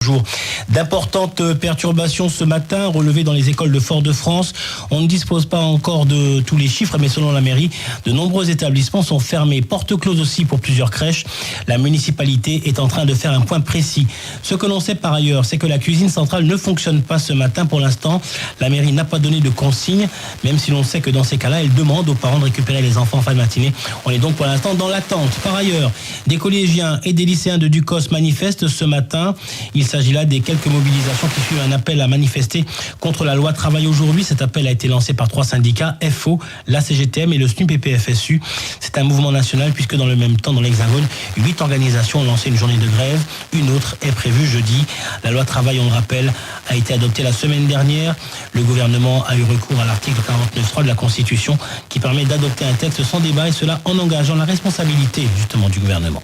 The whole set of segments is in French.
Jour d'importantes perturbations ce matin relevées dans les écoles de Fort-de-France. On ne dispose pas encore de tous les chiffres, mais selon la mairie, de nombreux établissements sont fermés. Porte close aussi pour plusieurs crèches. La municipalité est en train de faire un point précis. Ce que l'on sait par ailleurs, c'est que la cuisine centrale ne fonctionne pas ce matin. Pour l'instant, la mairie n'a pas donné de consigne, même si l'on sait que dans ces cas-là, elle demande aux parents de récupérer les enfants en fin de matinée. On est donc pour l'instant dans l'attente. Par ailleurs, des collégiens et des lycéens de Ducos manifestent ce matin. Il s'agit là des quelques mobilisations qui suivent un appel à manifester contre la loi travail aujourd'hui. Cet appel a été lancé par 3 syndicats, FO, la CGTM et le SNUPPFSU. C'est un mouvement national puisque dans le même temps, dans l'Hexagone, 8 organisations ont lancé une journée de grève. Une autre est prévue jeudi. La loi travail, on le rappelle, a été adoptée la semaine dernière. Le gouvernement a eu recours à l'article 49.3 de la Constitution qui permet d'adopter un texte sans débat et cela en engageant la responsabilité justement du gouvernement.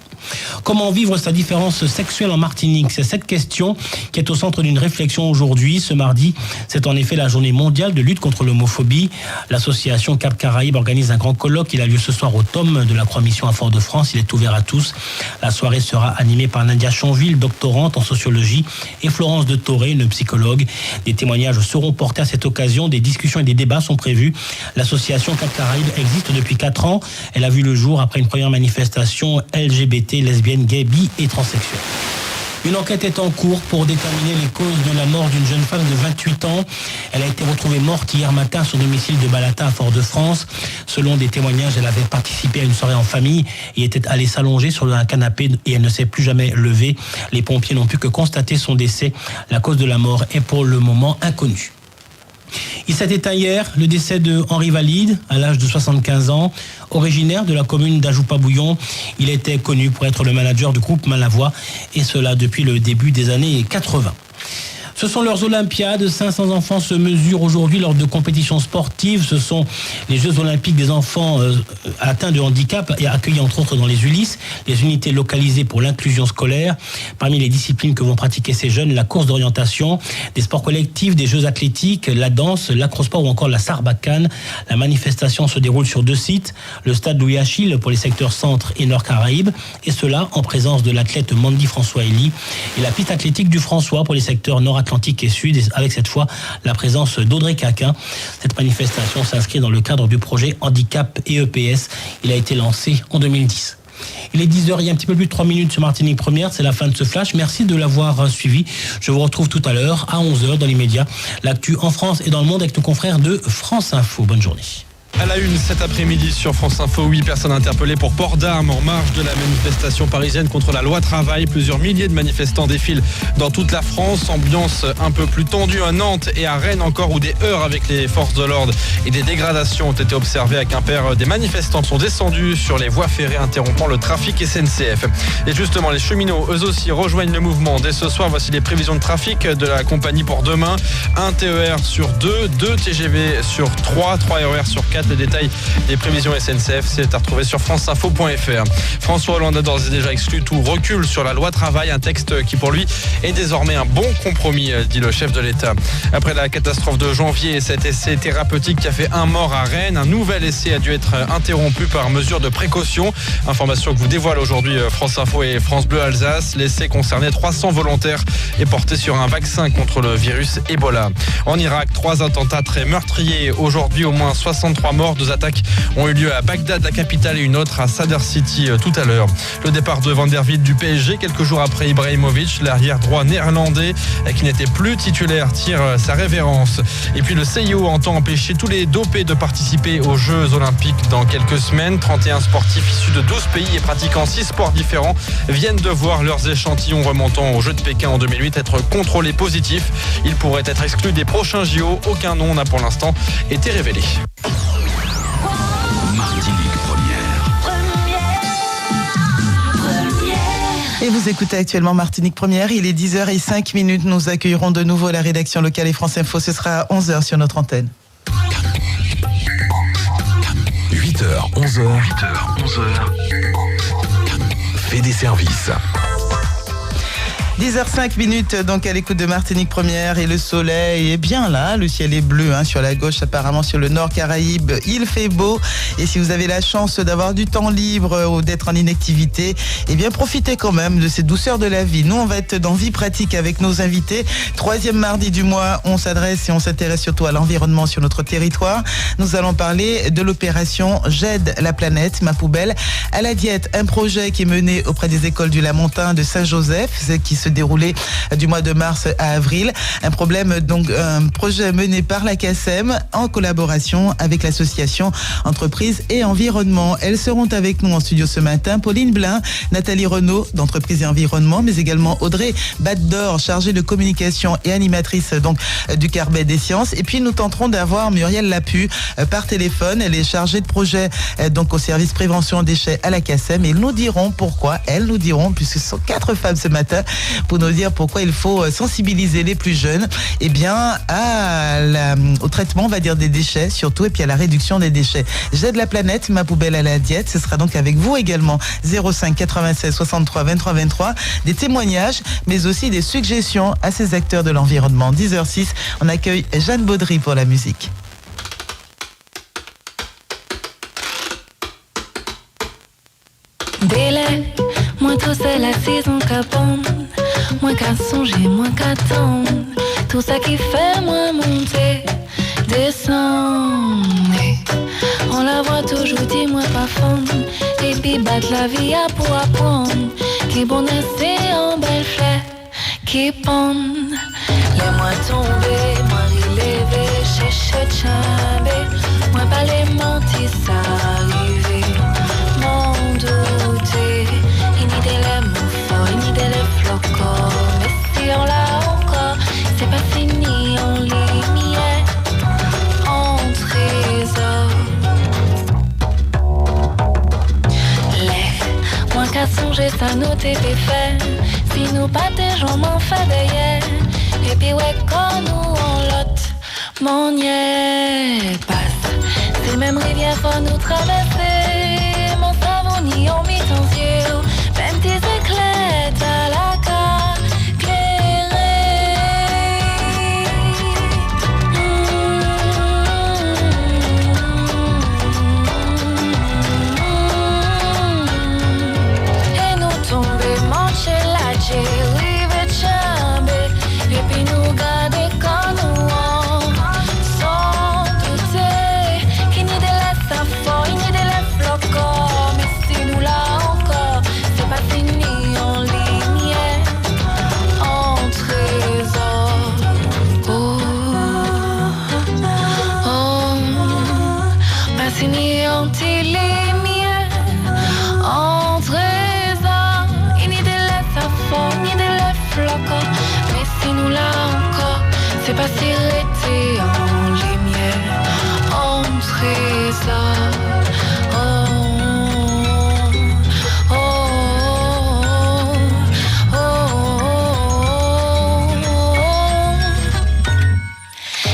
Comment vivre sa différence sexuelle en Martinique? C'est cette question qui est au centre d'une réflexion aujourd'hui. Ce mardi, c'est en effet la journée mondiale de lutte contre l'homophobie. L'association Cap Caraïbes organise un grand colloque. Il a lieu ce soir au Tome de la Croix-Mission à Fort-de-France. Il est ouvert à tous. La soirée sera animée par Nadia Chonville, doctorante en sociologie, et Florence de Toré, une psychologue. Des témoignages seront portés à cette occasion. Des discussions et des débats sont prévus. L'association Cap Caraïbes existe depuis 4 ans. Elle a vu le jour après une première manifestation LGBT, lesbienne, gay, bi et transsexuelle. Une enquête est en cours pour déterminer les causes de la mort d'une jeune femme de 28 ans. Elle a été retrouvée morte hier matin à son domicile de Balata à Fort-de-France. Selon des témoignages, elle avait participé à une soirée en famille et était allée s'allonger sur un canapé et elle ne s'est plus jamais levée. Les pompiers n'ont pu que constater son décès. La cause de la mort est pour le moment inconnue. Il s'est éteint hier le décès de Henri Valide, à l'âge de 75 ans. Originaire de la commune d'Ajoupa-Bouillon, il était connu pour être le manager du groupe Malavoie, et cela depuis le début des années 80. Ce sont leurs Olympiades. 500 enfants se mesurent aujourd'hui lors de compétitions sportives. Ce sont les Jeux Olympiques des enfants atteints de handicap et accueillis entre autres dans les ULIS, les unités localisées pour l'inclusion scolaire. Parmi les disciplines que vont pratiquer ces jeunes, la course d'orientation, des sports collectifs, des jeux athlétiques, la danse, l'acrosport ou encore la sarbacane. La manifestation se déroule sur 2 sites, le stade Louis-Achille pour les secteurs centre et nord Caraïbes, et cela en présence de l'athlète Mandy François-Elie, et la piste athlétique du François pour les secteurs nord Atlantique et Sud, avec cette fois la présence d'Audrey Caquin. Cette manifestation s'inscrit dans le cadre du projet Handicap et EPS. Il a été lancé en 2010. Il est 10h, il y a un petit peu plus de 3 minutes sur Martinique Première. C'est la fin de ce flash. Merci de l'avoir suivi. Je vous retrouve tout à l'heure à 11h dans les médias. L'actu en France et dans le monde avec nos confrères de France Info. Bonne journée. À la une cet après-midi sur France Info, 8 personnes interpellées pour port d'armes en marge de la manifestation parisienne contre la loi travail. Plusieurs milliers de manifestants défilent dans toute la France. Ambiance un peu plus tendue à Nantes et à Rennes encore, où des heurts avec les forces de l'ordre et des dégradations ont été observées à Quimper. Des manifestants sont descendus sur les voies ferrées interrompant le trafic SNCF. Et justement, les cheminots eux aussi rejoignent le mouvement. Dès ce soir, voici les prévisions de trafic de la compagnie pour demain. 1 TER sur 2, 2 TGV sur 3, 3 RER sur 4. Les détails des prévisions SNCF, c'est à retrouver sur franceinfo.fr. François Hollande a d'ores et déjà exclu tout recul sur la loi travail, un texte qui pour lui est désormais un bon compromis, dit le chef de l'État. Après la catastrophe de janvier et cet essai thérapeutique qui a fait un mort à Rennes, un nouvel essai a dû être interrompu par mesure de précaution. Information que vous dévoile aujourd'hui France Info et France Bleu Alsace. L'essai concernait 300 volontaires et portait sur un vaccin contre le virus Ebola. En Irak, 3 attentats très meurtriers. Aujourd'hui, au moins 63 morts. 2 attaques ont eu lieu à Bagdad, la capitale, et une autre à Sadr City tout à l'heure. Le départ de Van der Wiel du PSG, quelques jours après Ibrahimovic, l'arrière droit néerlandais qui n'était plus titulaire, tire sa révérence. Et puis le CIO entend empêcher tous les dopés de participer aux Jeux Olympiques dans quelques semaines. 31 sportifs issus de 12 pays et pratiquant 6 sports différents viennent de voir leurs échantillons remontant aux Jeux de Pékin en 2008 être contrôlés positifs. Ils pourraient être exclus des prochains JO. Aucun nom n'a pour l'instant été révélé. Martinique Première. Et vous écoutez actuellement Martinique Première. Il est 10h05. Nous accueillerons de nouveau la rédaction locale et France Info. Ce sera à 11h sur notre antenne. 8h, 11h. Fait des services. 10h05 donc à l'écoute de Martinique Première et le soleil est bien là, le ciel est bleu sur la gauche, apparemment sur le nord Caraïbes, il fait beau et si vous avez la chance d'avoir du temps libre ou d'être en inactivité, eh bien profitez quand même de ces douceurs de la vie. Nous on va être dans Vie pratique avec nos invités. 3e mardi du mois, on s'adresse et on s'intéresse surtout à l'environnement sur notre territoire. Nous allons parler de l'opération J'aide la planète, ma poubelle à la diète, un projet qui est mené auprès des écoles du Lamontin de Saint-Joseph, qui se déroulait du mois de mars à avril. Un projet mené par la CACEM en collaboration avec l'association Entreprises et Environnement. Elles seront avec nous en studio ce matin. Pauline Blin, Nathalie Renaud d'Entreprises et Environnement, mais également Audrey Baddor, chargée de communication et animatrice du Carbet des Sciences. Et puis nous tenterons d'avoir Muriel Lapu par téléphone. Elle est chargée de projet au service prévention déchets à la CACEM. Et elles nous diront, puisque ce sont 4 femmes ce matin, pour nous dire pourquoi il faut sensibiliser les plus jeunes au traitement, on va dire, des déchets surtout, et puis à la réduction des déchets. J'aide la planète, ma poubelle à la diète. Ce sera donc avec vous également. 05 96 63 23 23. Des témoignages, mais aussi des suggestions à ces acteurs de l'environnement. 10h06, on accueille Jeanne Baudry pour la musique. Délai, moi tout c'est la saison capone. Moi qu'à songer, moi qu'attendre. Tout ça qui fait moi monter, descendre. On la voit toujours, dis-moi pas fond. Et puis battre la vie à pour apprendre. Qui bon c'est en belle fleur, qui pond. Les moi tomber, moi relever, chercher chamber. Moi pas les mentir, ça arriver. Mon douter, il n'y a les mots forts, il n'y a les flocons. Mais si on l'a encore, c'est pas fini, on lumière, en trésor. Les, moins qu'à songer, ça nous t'était fait. Si nous pas des gens m'en fait d'ailleurs. Et puis ouais, quand nous on lotte, mon niais passe. C'est même rivière faut nous traverser. Mon savon ni on mit en yeux. Même tes éclats à la carte clairée. Et nous tomber, mancher la chérie. Et puis nous garder comme nous sans douter qu'il n'y a de la safo, il n'y a de la flocon. Mais si nous là encore, c'est pas fini en lumière, en trésor. Oh, oh, pas fini en lumière, en trésor. Il n'y a de la safo, il n'y a de la flocon. Si nous là encore, c'est pas si arrêté en lumière, en trésor. Oh, oh, oh, oh, oh.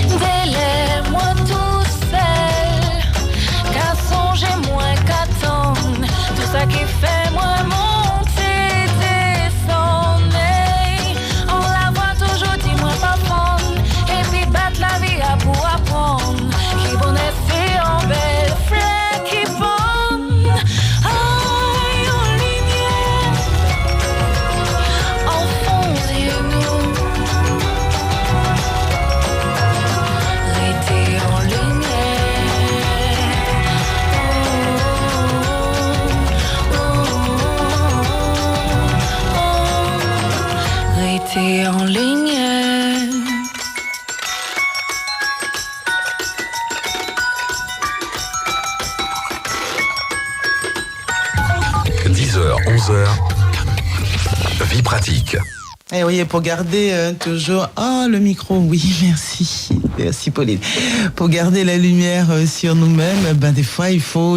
Délai, moi tout seul, qu'à songer, moins qu'attendre. Tout ça qui fait moi monter, descendre. Et puis battre la vie à pour apprendre. Qui bon c'est en belle fleur qui bonne. Aïe en lumière, en fond de nous. Rester en lumière. Rester en lumière. 11h, Vie pratique. Et oui, pour garder toujours... Oh, le micro, oui, merci. Merci, Pauline. Pour garder la lumière sur nous-mêmes, des fois, il faut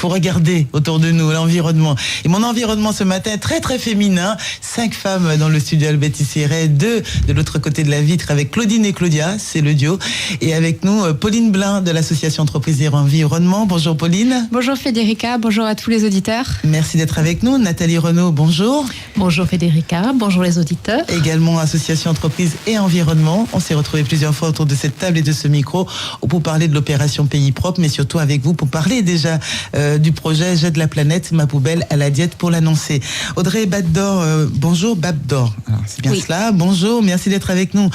regarder autour de nous, l'environnement. Et mon environnement ce matin, très, très féminin. 5 femmes dans le studio Albert-Issiret, 2 de l'autre côté de la vitre avec Claudine et Claudia, c'est le duo. Et avec nous, Pauline Blin de l'association Entreprises et Environnement. Bonjour, Pauline. Bonjour, Federica. Bonjour à tous les auditeurs. Merci d'être avec nous. Nathalie Renaud, bonjour. Bonjour, Federica. Bonjour, les auditeurs. Également association entreprise et environnement. On s'est retrouvés plusieurs fois autour de cette table et de ce micro pour parler de l'opération Pays Propre, mais surtout avec vous pour parler déjà du projet J'aide la planète, ma poubelle à la diète pour l'annoncer. Audrey Babdor, bonjour Babdor. Alors, c'est bien cela. Bonjour, merci d'être avec nous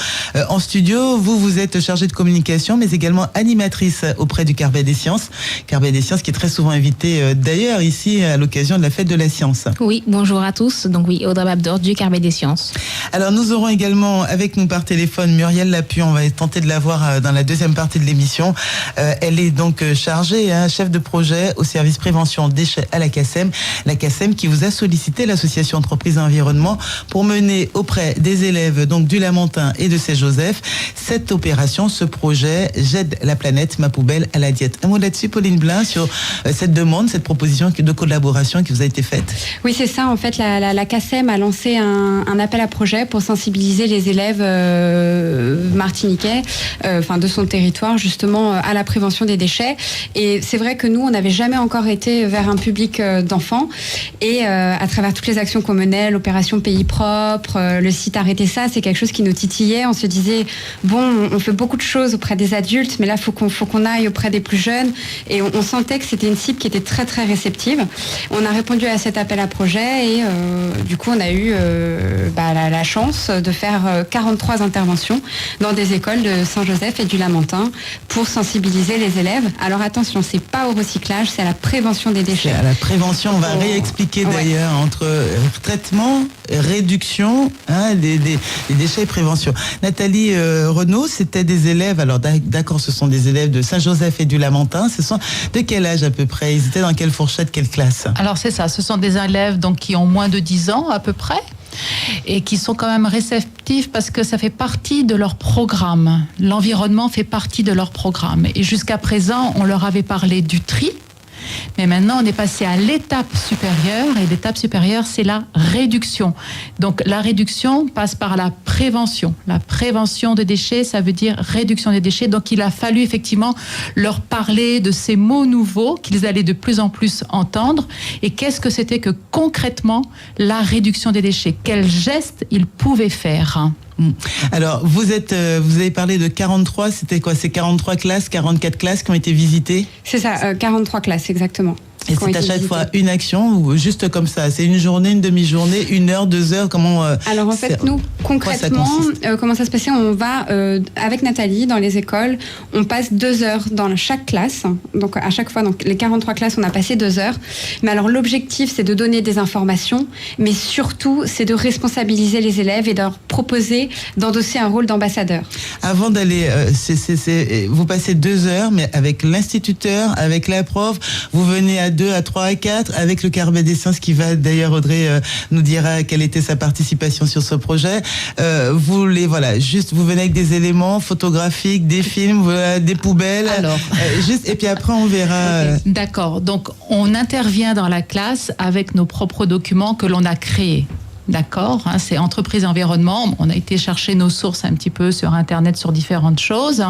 en studio. Vous êtes chargée de communication, mais également animatrice auprès du Carbet des Sciences. Carbet des Sciences qui est très souvent invité d'ailleurs ici à l'occasion de la fête de la science. Oui, bonjour à tous. Donc oui, Audrey Babdor du Carbet des Sciences. Alors nous aurons également avec nous par téléphone Muriel Lapu. On va tenter de la voir dans la deuxième partie de l'émission. Elle est donc chargée, chef de projet au service prévention déchets à la CACEM. La CACEM qui vous a sollicité, l'association entreprise et environnement, pour mener auprès des élèves donc du Lamentin et de Saint-Joseph cette opération, ce projet J'aide la planète, ma poubelle à la diète. Un mot là-dessus, Pauline Blin, sur cette demande, cette proposition de collaboration qui vous a été faite. Oui, c'est ça. En fait, la CACEM a lancé un appel à projet pour sensibiliser les élèves martiniquais, de son territoire, justement, à la prévention des déchets. Et c'est vrai que nous, on n'avait jamais encore été vers un public d'enfants. Et à travers toutes les actions qu'on menait, l'opération Pays Propre, le site Arrêtez ça, c'est quelque chose qui nous titillait. On se disait, bon, on fait beaucoup de choses auprès des adultes, mais là, faut qu'on aille auprès des plus jeunes. Et on sentait que c'était une cible qui était très, très réceptive. On a répondu à cet appel à projet et du coup, on a eu la chance de faire 43 interventions dans des écoles de Saint-Joseph et du Lamentin pour sensibiliser les élèves. Alors attention, c'est pas au recyclage, c'est à la prévention des déchets. C'est à la prévention, on va réexpliquer d'ailleurs entre traitement, réduction des déchets et prévention. Nathalie Renaud, c'était des élèves, alors d'accord, ce sont des élèves de Saint-Joseph et du Lamentin. Ce sont de quel âge à peu près? Ils étaient dans quelle fourchette, quelle classe? Alors c'est ça, ce sont des élèves donc, qui ont moins de 10 ans à peu près et qui sont quand même réceptifs parce que ça fait partie de leur programme. L'environnement fait partie de leur programme. Et jusqu'à présent, on leur avait parlé du tri. Mais maintenant, on est passé à l'étape supérieure, et l'étape supérieure, c'est la réduction. Donc, la réduction passe par la prévention. La prévention des déchets, ça veut dire réduction des déchets. Donc, il a fallu effectivement leur parler de ces mots nouveaux qu'ils allaient de plus en plus entendre. Et qu'est-ce que c'était que concrètement la réduction des déchets? Quels gestes ils pouvaient faire? Alors, vous avez parlé de 43, c'était quoi? C'est 43 classes, 44 classes qui ont été visitées? C'est ça, 43 classes, exactement. Et c'est à chaque fois une action ou juste comme ça? C'est une journée, une demi-journée, 1 heure, 2 heures? Comment Alors en fait, nous, concrètement, comment ça se passait? On va, avec Nathalie, dans les écoles, on passe 2 heures dans chaque classe. Donc à chaque fois, donc, les 43 classes, on a passé 2 heures. Mais alors l'objectif, c'est de donner des informations, mais surtout, c'est de responsabiliser les élèves et de leur proposer d'endosser un rôle d'ambassadeur. Avant d'aller, vous passez 2 heures, mais avec l'instituteur, avec la prof, vous venez à 2, à 3, à 4, avec le Carbet des Sciences qui va, d'ailleurs, Audrey nous dira quelle était sa participation sur ce projet. Vous venez avec des éléments photographiques, des films, des poubelles. Alors. Et puis après, on verra. Okay. D'accord. Donc, on intervient dans la classe avec nos propres documents que l'on a créés. D'accord, c'est entreprise environnement. On a été chercher nos sources un petit peu sur Internet sur différentes choses.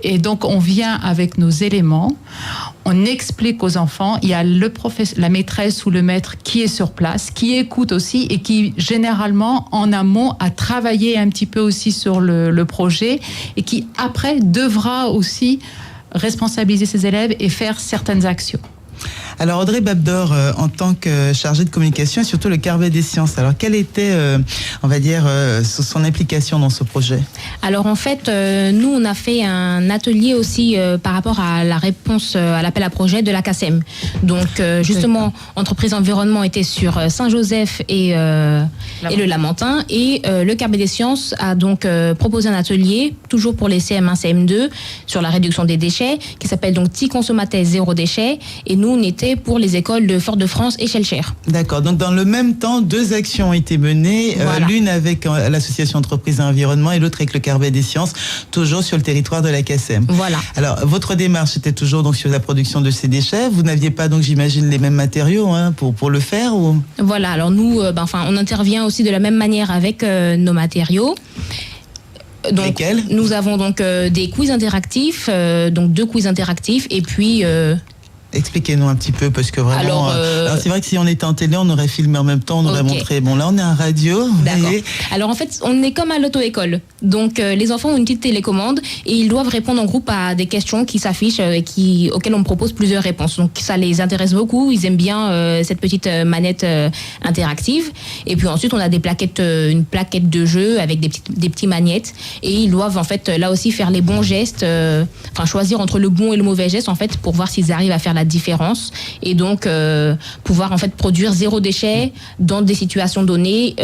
Et donc, on vient avec nos éléments. On explique aux enfants. Il y a la maîtresse ou le maître qui est sur place, qui écoute aussi et qui, généralement, en amont, a travaillé un petit peu aussi sur le projet et qui, après, devra aussi responsabiliser ses élèves et faire certaines actions. Alors Audrey Babdor, en tant que chargée de communication et surtout le Carbet des Sciences, alors quelle était, son implication dans ce projet? Alors en fait, nous on a fait un atelier aussi par rapport à la réponse à l'appel à projet de la CACEM. Donc justement, entreprise environnement était sur Saint-Joseph et le Lamentin, et le Carbet des Sciences a donc proposé un atelier, toujours pour les CM1, CM2, sur la réduction des déchets, qui s'appelle donc Ti consommateur zéro déchet, et nous on était pour les écoles de Fort-de-France et Shellcher. D'accord, donc dans le même temps, 2 actions ont été menées, voilà. L'une avec l'association entreprise et environnement et l'autre avec le Carbet des Sciences, toujours sur le territoire de la CACEM. Voilà. Alors votre démarche était toujours donc sur la production de ces déchets. Vous n'aviez pas donc j'imagine les mêmes matériaux pour le faire ou... Voilà, alors nous on intervient aussi de la même manière avec nos matériaux. Donc, lesquels? Nous avons donc des quiz interactifs, donc 2 quiz interactifs et puis Expliquez-nous un petit peu, parce que vraiment... Alors c'est vrai que si on était en télé, on aurait filmé en même temps, on aurait montré. Bon, là, on est en radio. D'accord. Alors, en fait, on est comme à l'auto-école. Donc, les enfants ont une petite télécommande et ils doivent répondre en groupe à des questions qui s'affichent et auxquelles on propose plusieurs réponses. Donc, ça les intéresse beaucoup. Ils aiment bien cette petite manette interactive. Et puis ensuite, on a une plaquette de jeu avec des petits magnettes. Et ils doivent, en fait, là aussi, faire les bons gestes, choisir entre le bon et le mauvais geste, en fait, pour voir s'ils arrivent à faire la différence. Et donc, pouvoir, en fait, produire 0 déchet dans des situations données,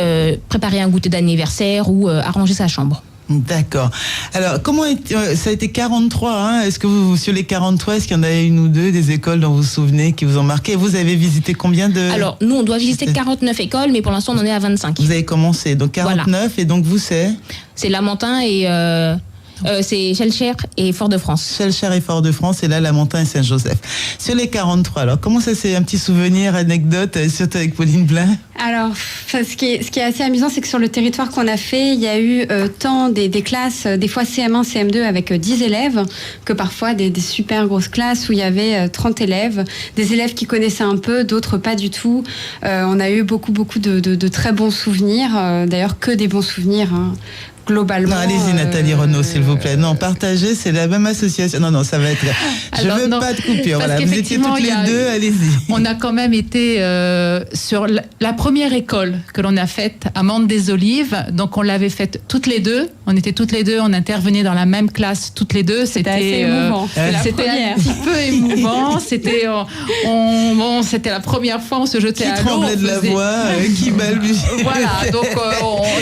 préparer un goûter d'anniversaire ou arranger sa chambre. D'accord. Alors, ça a été 43, hein? Est-ce que sur les 43, est-ce qu'il y en a une ou deux des écoles dont vous vous souvenez qui vous ont marqué? Vous avez visité combien de... Alors, nous, on doit visiter 49 écoles, mais pour l'instant, on en est à 25. Vous avez commencé, donc 49, voilà. Et donc vous, c'est Lamentin et... c'est Schellcher et Fort-de-France. Schellcher et Fort-de-France, et là, Lamentin et Saint-Joseph. Sur les 43, alors, comment ça, c'est un petit souvenir, anecdote, surtout avec Pauline Blin? Alors, ce qui est assez amusant, c'est que sur le territoire qu'on a fait, il y a eu tant des classes, des fois CM1, CM2 avec 10 élèves, que parfois des super grosses classes où il y avait 30 élèves, des élèves qui connaissaient un peu, d'autres pas du tout. On a eu beaucoup de très bons souvenirs, d'ailleurs que des bons souvenirs, hein. Globalement. Non, allez-y, Nathalie Renaud, s'il vous plaît. Non, partagez, c'est la même association. Non, ça va être... Je ne veux pas de coupure. Voilà, vous étiez toutes les deux, allez-y. On a quand même été sur la première école que l'on a faite à Mande-des-Olives. Donc, on l'avait faite toutes les deux. On était toutes les deux, on intervenait dans la même classe toutes les deux. C'était assez émouvant. C'était un petit peu émouvant. C'était la première fois, on se jetait à l'eau. Qui tremblait de la voix, qui balbutiait. Voilà, donc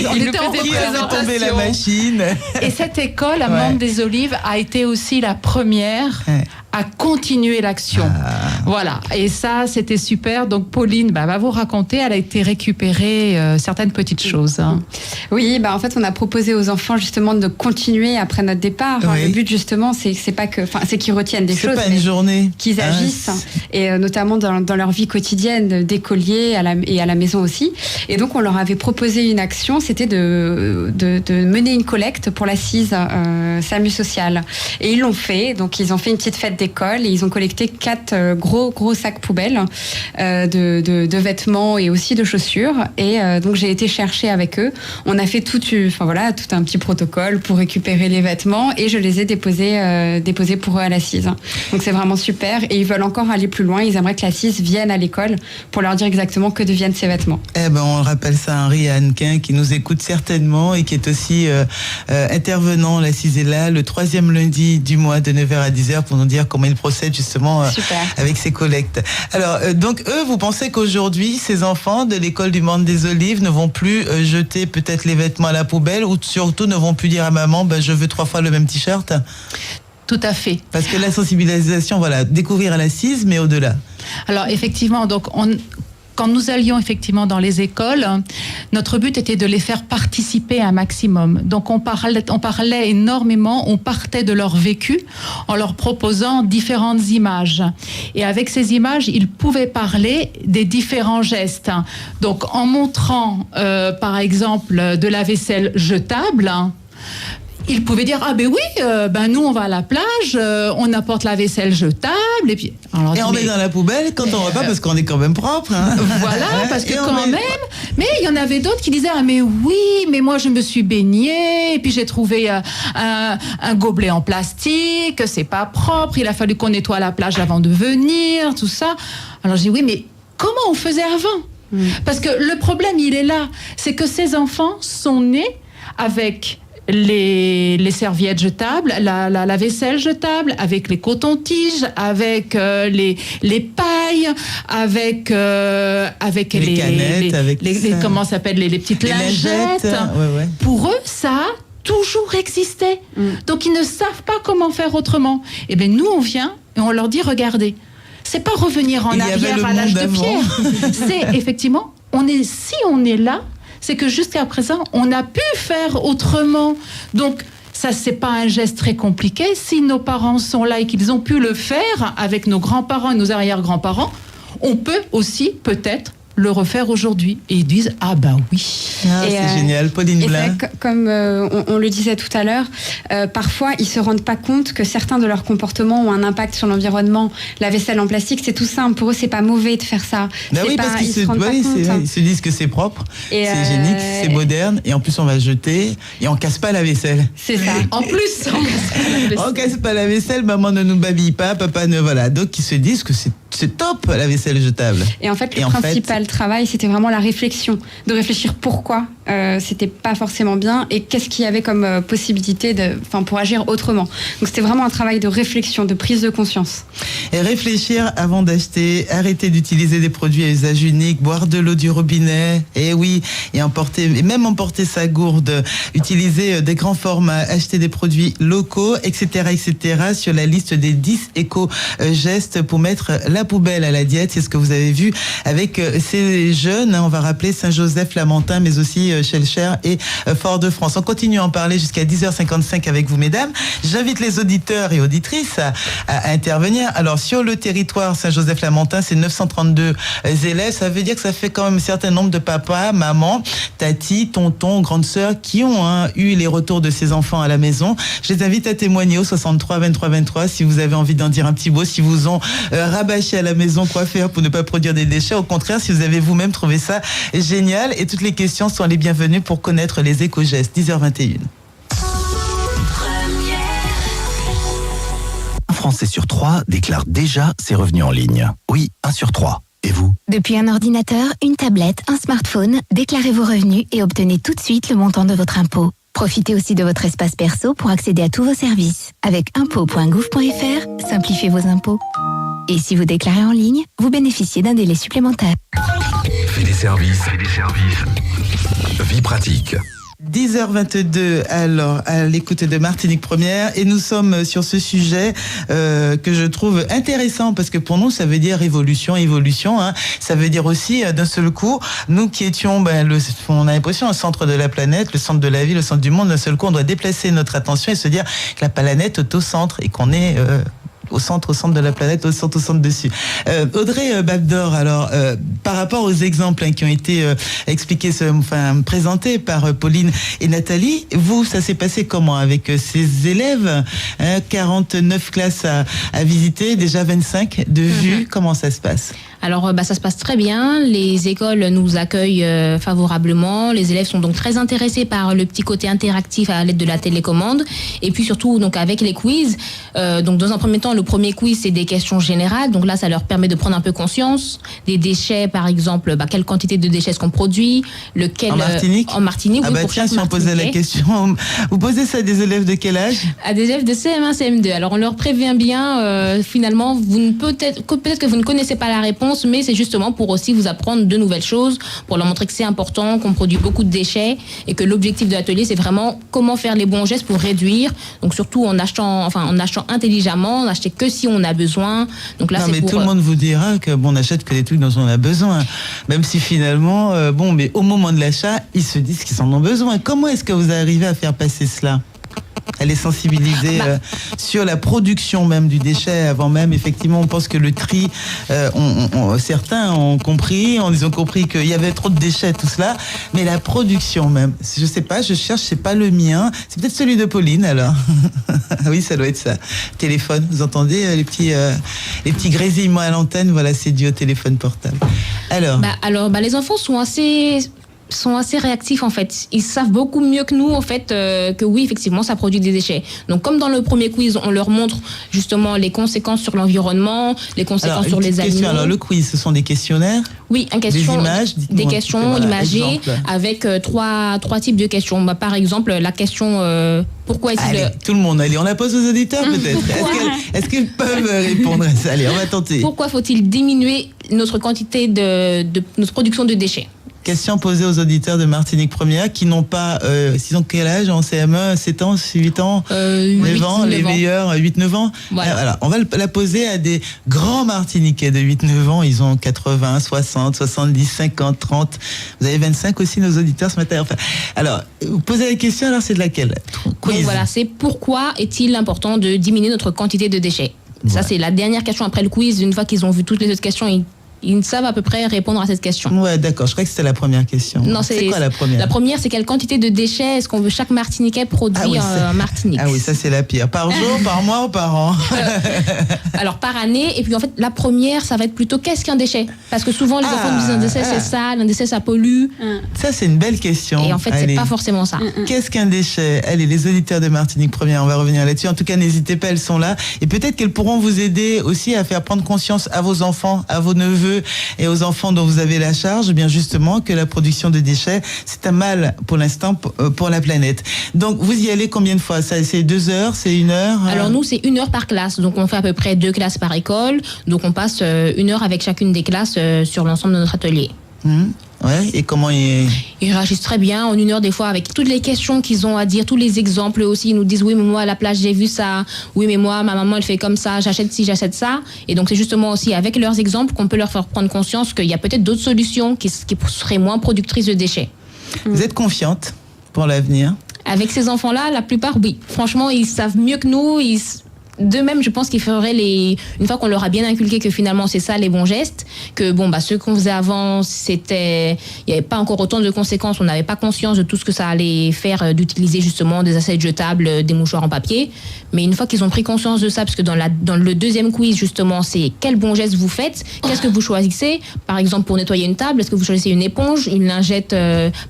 on était en représentation. Machine. Et cette école à Mande-des-Olives a été aussi la première à continuer l'action. Voilà. Et ça, c'était super. Donc, Pauline va vous raconter. Elle a été récupérer certaines petites choses. Hein. Oui, en fait, on a proposé aux enfants justement de continuer après notre départ. Oui. Le but, justement, c'est qu'ils retiennent des choses. C'est pas une journée. Qu'ils agissent. Et notamment dans leur vie quotidienne d'écolier et à la maison aussi. Et donc, on leur avait proposé une action. C'était de mener une collecte pour l'assise SAMU Social. Et ils l'ont fait. Donc, ils ont fait une petite fête d'école et ils ont collecté 4 gros sacs poubelles de vêtements et aussi de chaussures. Et donc, j'ai été chercher avec eux. On a fait tout un petit protocole pour récupérer les vêtements et je les ai déposés pour eux à l'assise. Donc, c'est vraiment super. Et ils veulent encore aller plus loin. Ils aimeraient que l'assise vienne à l'école pour leur dire exactement que deviennent ces vêtements. On rappelle ça à Henri Hannequin qui nous écoute certainement et qui est aussi intervenant. L'assise est là le 3e lundi du mois de 9h à 10h pour nous dire comment il procède justement avec ces collectes. Alors, donc eux, vous pensez qu'aujourd'hui, ces enfants de l'école du Mande-des-Olives ne vont plus jeter peut-être les vêtements à la poubelle ou surtout ne vont plus dire à maman, je veux 3 fois le même t-shirt? Tout à fait. Parce que la sensibilisation, découvrir à l'assise, mais au-delà. Alors, effectivement, quand nous allions effectivement dans les écoles, notre but était de les faire participer un maximum. Donc on parlait énormément, on partait de leur vécu en leur proposant différentes images. Et avec ces images, ils pouvaient parler des différents gestes. Donc en montrant par exemple de la vaisselle jetable, ils pouvaient dire nous on va à la plage, on apporte la vaisselle jetable et puis on met dans la poubelle quand on repart parce qu'on est quand même propre. Hein. Voilà, parce que même. Mais il y en avait d'autres qui disaient mais moi je me suis baignée et puis j'ai trouvé un gobelet en plastique, c'est pas propre, il a fallu qu'on nettoie la plage avant de venir, tout ça. Alors j'ai dit mais comment on faisait avant? Parce que le problème il est là, c'est que ces enfants sont nés avec les serviettes jetables, la vaisselle jetable, avec les cotons-tiges, avec les pailles, avec les canettes, comment ça s'appelle, les petites lingettes. Ouais. Pour eux, ça a toujours existé. Donc ils ne savent pas comment faire autrement. Et bien nous on vient et on leur dit regardez, c'est pas revenir en arrière à l'âge de pierre. C'est effectivement on est là. C'est que jusqu'à présent, on a pu faire autrement. Donc, ça, c'est pas un geste très compliqué. Si nos parents sont là et qu'ils ont pu le faire avec nos grands-parents et nos arrière-grands-parents, on peut aussi peut-être le refaire aujourd'hui. Et ils disent, ah ben oui. C'est génial. Pauline Blin. Comme on le disait tout à l'heure, parfois ils se rendent pas compte que certains de leurs comportements ont un impact sur l'environnement. La vaisselle en plastique, c'est tout simple. Pour eux, c'est pas mauvais de faire ça. Bah oui, parce qu'ils se disent que c'est propre, c'est hygiénique, c'est moderne, et en plus on va jeter et on casse pas la vaisselle. C'est ça. En plus, on casse pas la vaisselle, maman ne nous babille pas, papa ne, voilà. Donc ils se disent que c'est top la vaisselle jetable. Et en fait, le principal travail, c'était vraiment la réflexion, de réfléchir pourquoi c'était pas forcément bien et qu'est-ce qu'il y avait comme possibilité pour agir autrement. Donc c'était vraiment un travail de réflexion, de prise de conscience. Et réfléchir avant d'acheter, arrêter d'utiliser des produits à usage unique, boire de l'eau du robinet, et oui, et même emporter sa gourde, utiliser des grands formats, acheter des produits locaux, etc., sur la liste des 10 éco-gestes pour mettre la poubelle à la diète. C'est ce que vous avez vu avec ces jeunes. On va rappeler Saint-Joseph-Lamentin, mais aussi Schœlcher et Fort-de-France. On continue à en parler jusqu'à 10h55 avec vous, mesdames. J'invite les auditeurs et auditrices à intervenir. Alors, sur le territoire Saint-Joseph-Lamentin, c'est 932 élèves. Ça veut dire que ça fait quand même un certain nombre de papas, mamans, tatis, tontons, grandes sœurs qui ont eu les retours de ces enfants à la maison. Je les invite à témoigner au 63 23 23 si vous avez envie d'en dire un petit mot, si vous ont rabâché à la maison quoi faire pour ne pas produire des déchets. Au contraire, si vous avez vous-même trouvé ça génial. Et toutes les questions sont les bienvenues pour connaître les éco-gestes. 10h21. Un Français sur 3 déclare déjà ses revenus en ligne. Oui, 1 sur 3. Et vous ? Depuis un ordinateur, une tablette, un smartphone, déclarez vos revenus et obtenez tout de suite le montant de votre impôt. Profitez aussi de votre espace perso pour accéder à tous vos services. Avec impôts.gouv.fr, simplifiez vos impôts. Et si vous déclarez en ligne, vous bénéficiez d'un délai supplémentaire. Fais des services. Vie pratique. 10h22, alors, à l'écoute de Martinique Première, et nous sommes sur ce sujet que je trouve intéressant, parce que pour nous, ça veut dire évolution, hein. Ça veut dire aussi, d'un seul coup, nous qui étions, on a l'impression, au centre de la planète, le centre de la vie, le centre du monde, d'un seul coup, on doit déplacer notre attention et se dire que la planète est au centre et qu'on est... au centre de la planète, au centre dessus. Audrey Babdor, alors, par rapport aux exemples qui ont été expliqués, présentés par Pauline et Nathalie, vous, ça s'est passé comment avec ces élèves 49 classes à visiter, déjà 25 de vue, comment ça se passe ? Alors, ça se passe très bien. Les écoles nous accueillent favorablement. Les élèves sont donc très intéressés par le petit côté interactif à l'aide de la télécommande. Et puis surtout, donc avec les quiz. Donc, dans un premier temps, le premier quiz, c'est des questions générales. Donc là, ça leur permet de prendre un peu conscience des déchets, par exemple, quelle quantité de déchets est-ce qu'on produit, lequel en Martinique. En Martinique. Ah oui, tiens, si on posait la question, vous posez ça à des élèves de quel âge ? À des élèves de CM1, CM2. Alors, on leur prévient bien. Finalement, peut-être que vous ne connaissez pas la réponse, mais c'est justement pour aussi vous apprendre de nouvelles choses, pour leur montrer que c'est important, qu'on produit beaucoup de déchets et que l'objectif de l'atelier, c'est vraiment comment faire les bons gestes pour réduire. Donc surtout en achetant intelligemment, n'acheter que si on a besoin. Donc là, tout le monde vous dira que on n'achète que des trucs dont on a besoin, même si finalement, mais au moment de l'achat, ils se disent qu'ils en ont besoin. Comment est-ce que vous arrivez à faire passer cela ? Elle est sensibilisée sur la production même du déchet. Avant même, effectivement, on pense que le tri, certains ont compris, ils ont compris qu'il y avait trop de déchets, tout cela. Mais la production même, je sais pas, je cherche, c'est pas le mien. C'est peut-être celui de Pauline, alors. Oui, ça doit être ça. Téléphone, vous entendez les petits grésillements à l'antenne, voilà, c'est dû au téléphone portable. Alors, les enfants sont assez réactifs en fait. Ils savent beaucoup mieux que nous en fait que oui, effectivement, ça produit des déchets. Donc comme dans le premier quiz, on leur montre justement les conséquences sur l'environnement, les conséquences sur les animaux. Alors le quiz, ce sont des questionnaires ? Oui, des questions imagées avec trois types de questions. Par exemple, la question pourquoi est-il... Allez, tout le monde, allez, on la pose aux auditeurs peut-être. Est-ce qu'ils peuvent répondre à ça ? Allez, on va tenter. Pourquoi faut-il diminuer notre quantité de notre production de déchets ? Question posée aux auditeurs de Martinique Première qui n'ont pas, ils ont quel âge en CM1, 7 ans, 8 ans, 9 ans, les meilleurs, 8-9 ans. Voilà. Alors, on va la poser à des grands Martiniquais de 8-9 ans, ils ont 80, 60, 70, 50, 30. Vous avez 25 aussi, nos auditeurs ce matin. Enfin, alors, vous posez la question, alors c'est de laquelle ? Donc voilà, c'est pourquoi est-il important de diminuer notre quantité de déchets ? Ça, c'est la dernière question après le quiz. Une fois qu'ils ont vu toutes les autres questions, ils savent à peu près répondre à cette question. Ouais, d'accord. Je crois que c'était la première question. Non, c'est quoi la première? La première, c'est quelle quantité de déchets est-ce qu'on veut chaque Martiniquais produire en Martinique? Ah oui, ça c'est la pire. Par jour, par mois ou par an? Alors par année. Et puis en fait, la première, ça va être plutôt qu'est-ce qu'un déchet? Parce que souvent les enfants nous disent un déchet c'est sale, un déchet ça pollue. Ça c'est une belle question. Et en fait, c'est pas forcément ça. Qu'est-ce qu'un déchet? Allez, les auditeurs de Martinique Première, on va revenir là-dessus. En tout cas, n'hésitez pas, elles sont là. Et peut-être qu'elles pourront vous aider aussi à faire prendre conscience à vos enfants, à vos neveux et aux enfants dont vous avez la charge, bien justement, que la production de déchets, c'est un mal pour l'instant pour la planète. Donc, vous y allez combien de fois? Ça, c'est 2 heures, c'est 1 heure? Alors nous, c'est 1 heure par classe. Donc, on fait à peu près 2 classes par école. Donc, on passe 1 heure avec chacune des classes sur l'ensemble de notre atelier. Ouais, et comment ils réagissent très bien en 1 heure des fois avec toutes les questions qu'ils ont à dire, tous les exemples aussi. Ils nous disent oui mais moi à la plage j'ai vu ça, oui mais moi ma maman elle fait comme ça, j'achète ci, j'achète ça. Et donc c'est justement aussi avec leurs exemples qu'on peut leur faire prendre conscience qu'il y a peut-être d'autres solutions qui seraient moins productrices de déchets. Vous êtes confiante pour l'avenir? Avec ces enfants-là, la plupart oui. Franchement ils savent mieux que nous, d'eux-mêmes, je pense qu'ils feraient une fois qu'on leur a bien inculqué que finalement c'est ça les bons gestes, que ceux qu'on faisait avant, il n'y avait pas encore autant de conséquences, on n'avait pas conscience de tout ce que ça allait faire d'utiliser justement des assiettes jetables, des mouchoirs en papier. Mais une fois qu'ils ont pris conscience de ça, parce que dans le deuxième quiz justement, c'est quel bon geste vous faites, qu'est-ce que vous choisissez, par exemple pour nettoyer une table, est-ce que vous choisissez une éponge, une lingette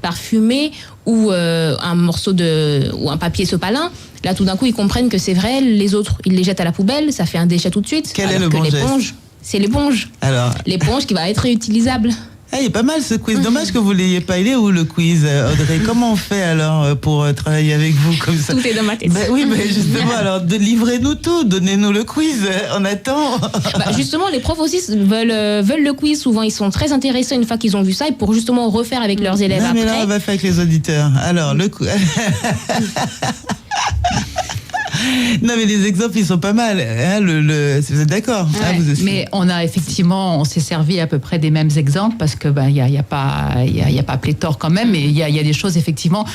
parfumée ou un morceau ou un papier sopalin. Là, tout d'un coup, ils comprennent que c'est vrai, les autres, ils les jettent à la poubelle, ça fait un déchet tout de suite. Quel est le bon geste? C'est l'éponge. Alors, l'éponge qui va être réutilisable. Il est pas mal ce quiz. Dommage que vous ne l'ayez pas. Il est où le quiz, Audrey? Comment on fait alors pour travailler avec vous comme ça? Tout est dans ma tête. Oui, mais justement, alors livrez-nous tout, donnez-nous le quiz. On attend. Justement, les profs aussi veulent le quiz. Souvent, ils sont très intéressés une fois qu'ils ont vu ça et pour justement refaire avec leurs élèves après. Mais là, on va faire avec les auditeurs. Alors, le quiz. Non mais les exemples ils sont pas mal, hein, vous êtes d'accord? Mais on s'est servi à peu près des mêmes exemples parce que y a pas pléthore quand même, mais il y a des choses effectivement.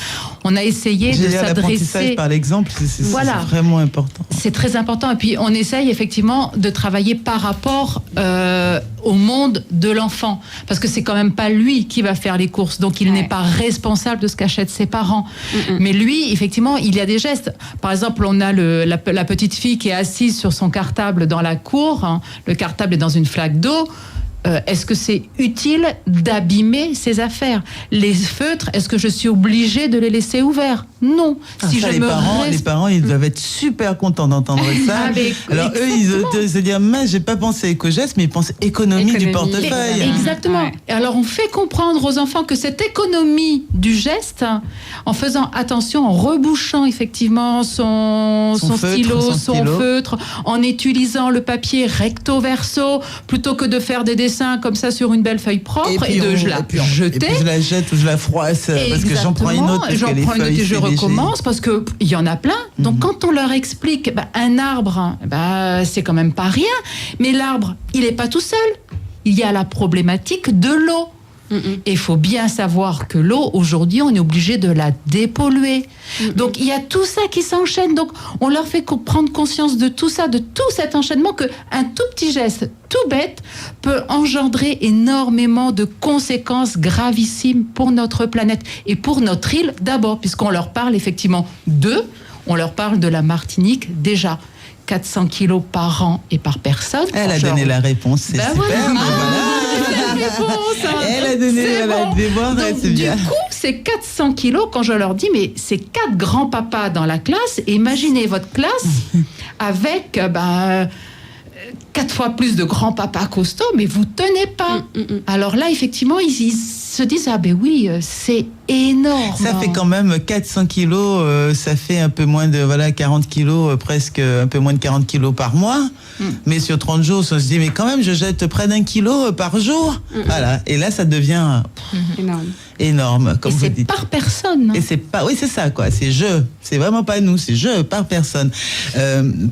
On a essayé de s'adresser. L'apprentissage par l'exemple, c'est vraiment important. C'est très important et puis on essaye effectivement de travailler par rapport au monde de l'enfant parce que c'est quand même pas lui qui va faire les courses, donc il n'est pas responsable de ce qu'achètent ses parents. Mais lui, effectivement, il y a des gestes. Par exemple, on a la petite fille qui est assise sur son cartable dans la cour, hein. Le cartable est dans une flaque d'eau. Est-ce que c'est utile d'abîmer ses affaires? Les feutres, est-ce que je suis obligée de les laisser ouverts? Non. Les parents, ils doivent être super contents d'entendre ça. Alors eux, ils se disent, mais j'ai pas pensé éco-geste, mais ils pensent économie du portefeuille. Exactement. Et alors on fait comprendre aux enfants que cette économie du geste, en faisant attention, en rebouchant effectivement son stylo, son feutre, en utilisant le papier recto verso, plutôt que de faire des dessins comme ça sur une belle feuille propre et de jeter. Et puis je la jette ou je la froisse parce que j'en prends une autre. J'en prends une autre et je recommence parce que il y en a plein. Donc quand on leur explique un arbre, c'est quand même pas rien. Mais l'arbre, il est pas tout seul. Il y a la problématique de l'eau. Et il faut bien savoir que l'eau, aujourd'hui, on est obligé de la dépolluer. Donc, il y a tout ça qui s'enchaîne. Donc, on leur fait prendre conscience de tout ça, de tout cet enchaînement, qu'un tout petit geste, tout bête, peut engendrer énormément de conséquences gravissimes pour notre planète et pour notre île d'abord, puisqu'on leur parle effectivement on leur parle de la Martinique déjà. 400 kilos par an et par personne. Elle a donné la réponse, c'est super. Elle a donné la démarche, c'est bien. Du coup, c'est 400 kilos quand je leur dis, mais c'est 4 grands-papas dans la classe. Et imaginez votre classe avec 4 fois plus de grands-papas costauds, mais vous tenez pas. Alors là, effectivement, ils se disent, oui, c'est énorme. Ça fait quand même 400 kilos, ça fait un peu moins de 40 kilos, presque un peu moins de 40 kilos par mois. Mais sur 30 jours, on se dit, mais quand même, je jette près d'1 kilo par jour. Voilà. Et là, ça devient énorme, comme Et vous c'est dites. par personne. Et c'est pas, oui, c'est ça, quoi. C'est je. C'est vraiment pas nous, c'est je par personne.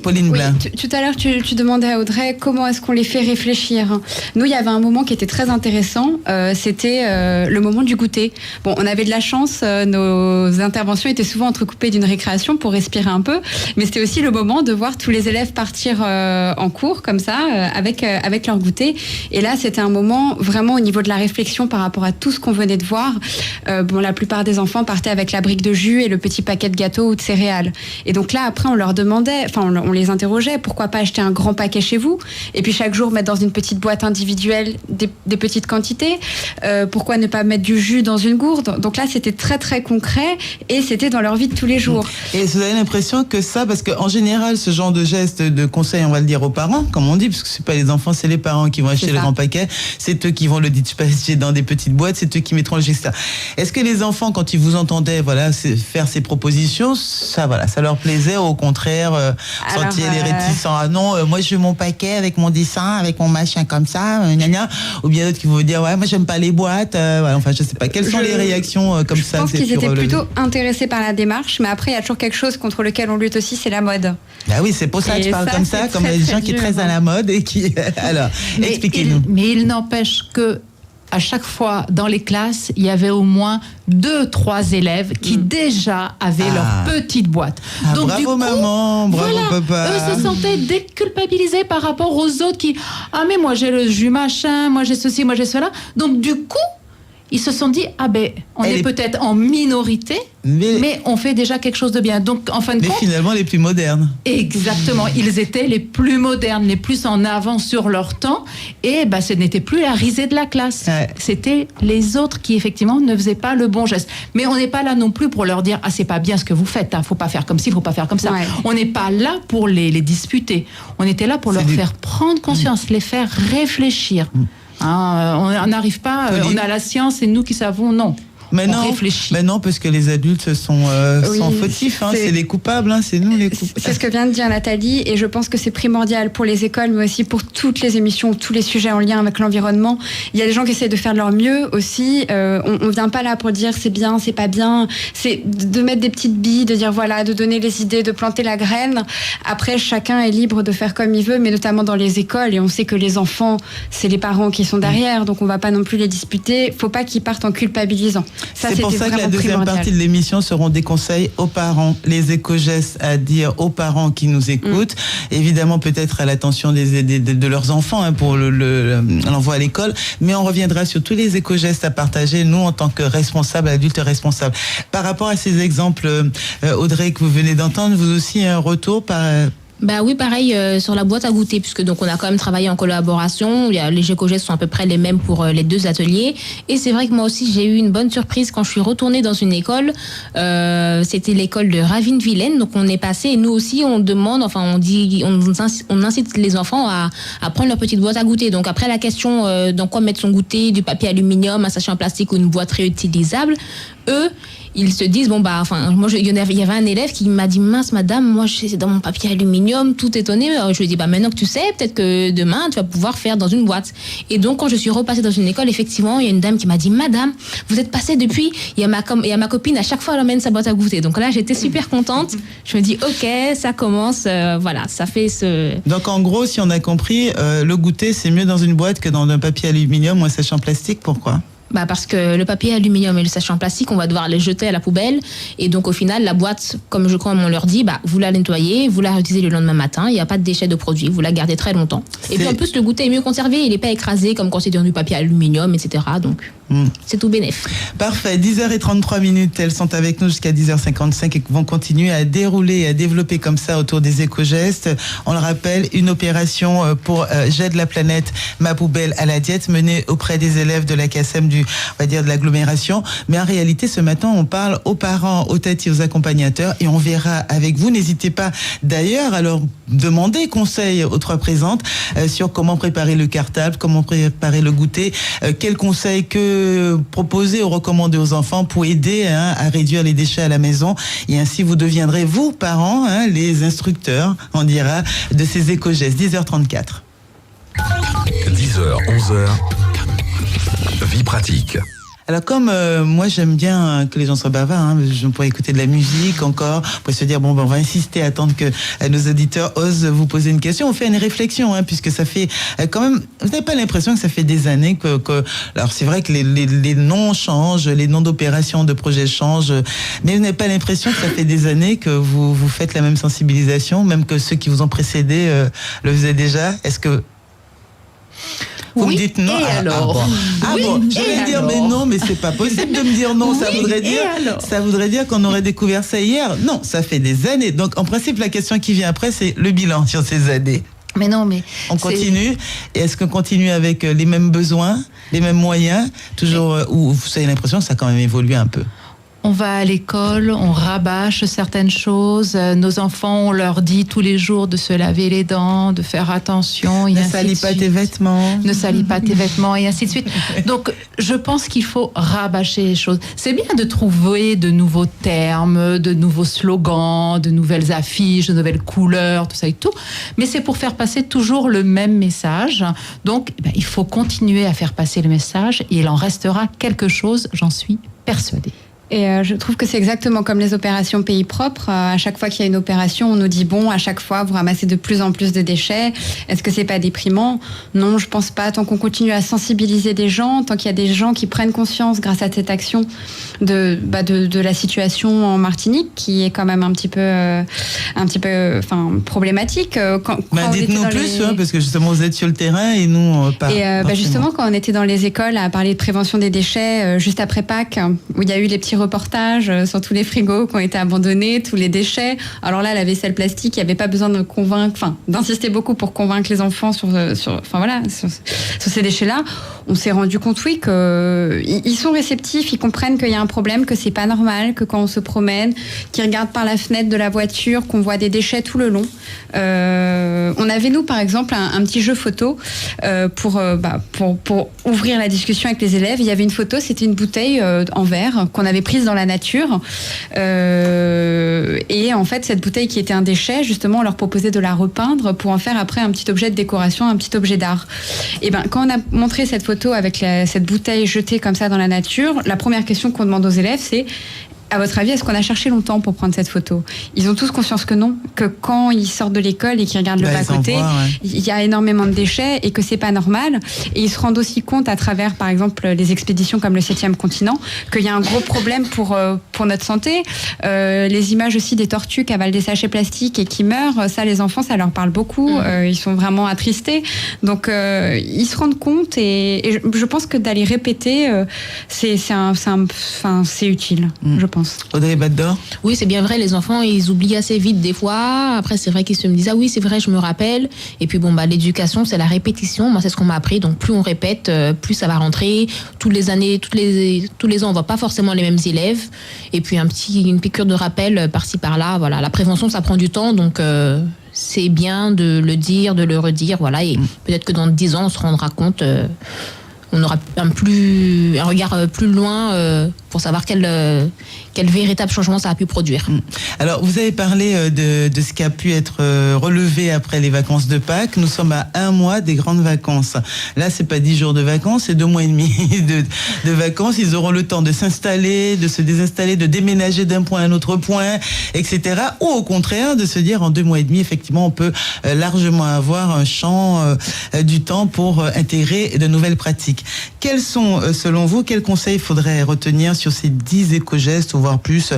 Pauline Oui, Blin. tout à l'heure, tu demandais à Audrey comment est-ce qu'on les fait réfléchir. Nous, il y avait un moment qui était très intéressant. C'était le moment du goûter. Bon, on avait de la chance. Nos interventions étaient souvent entrecoupées d'une récréation pour respirer un peu. Mais c'était aussi le moment de voir tous les élèves partir en cours, comme ça, avec leur goûter. Et là, c'était un moment vraiment au niveau de la réflexion par rapport à tout ce qu'on venait de voir. La plupart des enfants partaient avec la brique de jus et le petit paquet de gâteaux ou de céréales. Et donc là, après, on leur demandait, on les interrogeait, pourquoi pas acheter un grand paquet chez vous et puis chaque jour mettre dans une petite boîte individuelle des petites quantités. Pourquoi ne pas mettre du jus dans une gourde? Donc là, c'était très très concret et c'était dans leur vie de tous les jours. Et vous avez l'impression que ça, parce qu'en général, ce genre de geste, de conseil, on va le dire aux parents, comme on dit, parce que c'est pas les enfants, c'est les parents qui vont acheter le grand paquet, c'est eux qui vont le dispatcher dans des petites boîtes, c'est eux qui mettront le geste. Est-ce que les enfants, quand ils vous entendaient, faire ces propositions, ça leur plaisait, ou au contraire, sentiez les réticents, ah non, moi je veux mon paquet avec mon dessin, avec mon machin comme ça, ou bien d'autres qui vont vous dire, ouais, moi j'aime pas les boîtes, enfin je sais pas, quelles sont les réactions comme ça? Je pense qu'ils étaient plutôt intéressés par la démarche, mais après il y a toujours quelque chose contre lequel on lutte aussi, c'est la mode. Ah oui, c'est pour ça que je parle comme ça, comme les gens qui sont très à la mode et qui... Alors, expliquez-nous. Mais il n'empêche que à chaque fois, dans les classes, il y avait au moins 2-3 élèves qui déjà avaient leur petite boîte. Donc, bravo du coup, maman, bravo papa. Eux se sentaient déculpabilisés par rapport aux autres qui... Ah mais moi j'ai le jus machin, moi j'ai ceci, moi j'ai cela. Donc du coup, ils se sont dit, on est peut-être en minorité, mais on fait déjà quelque chose de bien. Donc, en fin de compte... Mais finalement, les plus modernes. Exactement. Ils étaient les plus modernes, les plus en avant sur leur temps. Et ce n'était plus la risée de la classe. Ouais. C'était les autres qui, effectivement, ne faisaient pas le bon geste. Mais on n'est pas là non plus pour leur dire, c'est pas bien ce que vous faites. Faut pas faire comme ci, faut pas faire comme ça. Ouais. On n'est pas là pour les disputer. On était là pour leur faire prendre conscience, les faire réfléchir. On n'arrive pas, on a la science, c'est nous qui savons, non. Mais non, parce que les adultes sont fautifs, c'est les coupables, c'est nous les coupables. C'est ce que vient de dire Nathalie, et je pense que c'est primordial pour les écoles, mais aussi pour toutes les émissions, tous les sujets en lien avec l'environnement. Il y a des gens qui essaient de faire de leur mieux aussi. On vient pas là pour dire c'est bien, c'est pas bien. C'est de mettre des petites billes, de dire voilà, de donner les idées, de planter la graine. Après, chacun est libre de faire comme il veut, mais notamment dans les écoles, et on sait que les enfants, c'est les parents qui sont derrière, donc on va pas non plus les disputer. Faut pas qu'ils partent en culpabilisant. C'est pour ça que la deuxième partie de l'émission seront des conseils aux parents, les éco-gestes à dire aux parents qui nous écoutent, évidemment peut-être à l'attention de leurs enfants pour l'envoi à l'école, mais on reviendra sur tous les éco-gestes à partager, nous en tant que responsables, adultes responsables. Par rapport à ces exemples, Audrey, que vous venez d'entendre, vous aussi un retour Oui, pareil sur la boîte à goûter, puisque donc on a quand même travaillé en collaboration. Les éco-gestes sont à peu près les mêmes pour les deux ateliers. Et c'est vrai que moi aussi j'ai eu une bonne surprise quand je suis retournée dans une école. C'était l'école de Ravine-Vilaine. Donc on est passé et nous aussi on demande, on incite les enfants à prendre leur petite boîte à goûter. Donc après la question dans quoi mettre son goûter, du papier aluminium, un sachet en plastique ou une boîte réutilisable, eux ils se disent moi il y avait un élève qui m'a dit mince madame, moi c'est dans mon papier aluminium, tout étonné. Je lui ai dit maintenant que tu sais, peut-être que demain tu vas pouvoir faire dans une boîte. Et donc quand je suis repassée dans une école, effectivement il y a une dame qui m'a dit madame, vous êtes passée depuis, il y a ma copine à chaque fois elle emmène sa boîte à goûter. Donc là j'étais super contente. Je me dis ok, ça commence, ça fait ce... Donc en gros si on a compris, le goûter c'est mieux dans une boîte que dans un papier aluminium ou un sachet en plastique. Pourquoi ? Parce que le papier aluminium et le sachet en plastique, on va devoir les jeter à la poubelle. Et donc, au final, la boîte, comme on leur dit, vous la nettoyez, vous la réutilisez le lendemain matin. Il n'y a pas de déchets de produits. Vous la gardez très longtemps. Et puis, en plus, le goûter est mieux conservé. Il n'est pas écrasé comme quand c'est dans du papier aluminium, etc. Donc, c'est tout bénef. Parfait. 10h33. Elles sont avec nous jusqu'à 10h55 et vont continuer à dérouler et à développer comme ça autour des éco-gestes. On le rappelle, une opération pour J'aide la planète, ma poubelle à la diète, menée auprès des élèves de la CACEM on va dire de l'agglomération, mais en réalité ce matin on parle aux parents, aux têtes et aux accompagnateurs et on verra avec vous. N'hésitez pas d'ailleurs à leur demander conseil aux trois présentes sur comment préparer le cartable, comment préparer le goûter, quels conseils que proposer ou recommander aux enfants pour aider à réduire les déchets à la maison, et ainsi vous deviendrez vous parents les instructeurs, on dira, de ces éco-gestes. 10h34. 10h, 11h. Vie pratique. Alors comme moi j'aime bien que les gens soient bavards, je pourrais écouter de la musique encore, on pourrait se dire on va insister, attendre que nos auditeurs osent vous poser une question. On fait une réflexion puisque ça fait quand même, vous n'avez pas l'impression que ça fait des années que alors c'est vrai que les noms changent, les noms d'opérations, de projets changent, mais vous n'avez pas l'impression que ça fait des années que vous faites la même sensibilisation, même que ceux qui vous ont précédé le faisaient déjà. Est-ce que vous me dites non? Alors j'allais dire mais non, mais c'est pas possible de me dire non. Ça voudrait dire qu'on aurait découvert ça hier. Non, ça fait des années. Donc en principe, la question qui vient après, c'est le bilan sur ces années. Mais non, mais on continue. Et est-ce qu'on continue avec les mêmes besoins, les mêmes moyens, toujours ou vous avez l'impression que ça a quand même évolué un peu? On va à l'école, on rabâche certaines choses. Nos enfants, on leur dit tous les jours de se laver les dents, de faire attention. Ne salis pas tes vêtements. Ne salis pas tes vêtements et ainsi de suite. Donc, je pense qu'il faut rabâcher les choses. C'est bien de trouver de nouveaux termes, de nouveaux slogans, de nouvelles affiches, de nouvelles couleurs, tout ça et tout. Mais c'est pour faire passer toujours le même message. Donc, il faut continuer à faire passer le message et il en restera quelque chose, j'en suis persuadée. Et je trouve que c'est exactement comme les opérations pays propres. À chaque fois qu'il y a une opération, on nous dit à chaque fois, vous ramassez de plus en plus de déchets. Est-ce que c'est pas déprimant? Non, je pense pas. Tant qu'on continue à sensibiliser des gens, tant qu'il y a des gens qui prennent conscience grâce à cette action de la situation en Martinique, qui est quand même un petit peu problématique. Dites-nous plus, parce que justement vous êtes sur le terrain et nous pas. Et justement, quand on était dans les écoles à parler de prévention des déchets, juste après Pâques, où il y a eu les petits reportages sur tous les frigos qui ont été abandonnés, tous les déchets. Alors là, la vaisselle plastique, il n'y avait pas besoin d'insister beaucoup pour convaincre les enfants sur ces déchets-là. On s'est rendu compte, qu'ils sont réceptifs, ils comprennent qu'il y a un problème, que c'est pas normal, que quand on se promène, qu'ils regardent par la fenêtre de la voiture, qu'on voit des déchets tout le long. On avait, nous, par exemple, un petit jeu photo pour ouvrir la discussion avec les élèves. Il y avait une photo, c'était une bouteille en verre qu'on avait prise dans la nature. Et en fait, cette bouteille qui était un déchet, justement, on leur proposait de la repeindre pour en faire après un petit objet de décoration, un petit objet d'art. Et quand on a montré cette photo avec cette bouteille jetée comme ça dans la nature, la première question qu'on demande aux élèves, c'est: à votre avis, est-ce qu'on a cherché longtemps pour prendre cette photo? Ils ont tous conscience que non, que quand ils sortent de l'école et qu'ils regardent le bas-côté, il y a énormément de déchets et que c'est pas normal. Et ils se rendent aussi compte à travers, par exemple, les expéditions comme le 7e continent, qu'il y a un gros problème pour notre santé. Les images aussi des tortues qui avalent des sachets plastiques et qui meurent, ça, les enfants, ça leur parle beaucoup. Ils sont vraiment attristés. Donc, ils se rendent compte et je pense que d'aller répéter, c'est utile, je pense. Audrey Baddor? Oui, c'est bien vrai, les enfants, ils oublient assez vite des fois. Après, c'est vrai qu'ils se me disent: ah oui, c'est vrai, je me rappelle. Et puis l'éducation, c'est la répétition. Moi, c'est ce qu'on m'a appris. Donc, plus on répète, plus ça va rentrer. Tous les ans, on voit pas forcément les mêmes élèves. Et puis, une piqûre de rappel par-ci, par-là. Voilà, la prévention, ça prend du temps. Donc, c'est bien de le dire, de le redire. Voilà. Et peut-être que dans 10 ans, on se rendra compte... on aura un regard plus loin pour savoir quel véritable changement ça a pu produire. Alors, vous avez parlé de ce qui a pu être relevé après les vacances de Pâques. Nous sommes à 1 mois des grandes vacances. Là, c'est pas 10 jours de vacances, c'est 2 mois et demi de vacances. Ils auront le temps de s'installer, de se désinstaller, de déménager d'un point à un autre point, etc. Ou au contraire, de se dire en 2 mois et demi, effectivement, on peut largement avoir un champ du temps pour intégrer de nouvelles pratiques. Quels sont, selon vous, quels conseils faudrait retenir sur ces 10 éco-gestes, ou voire plus,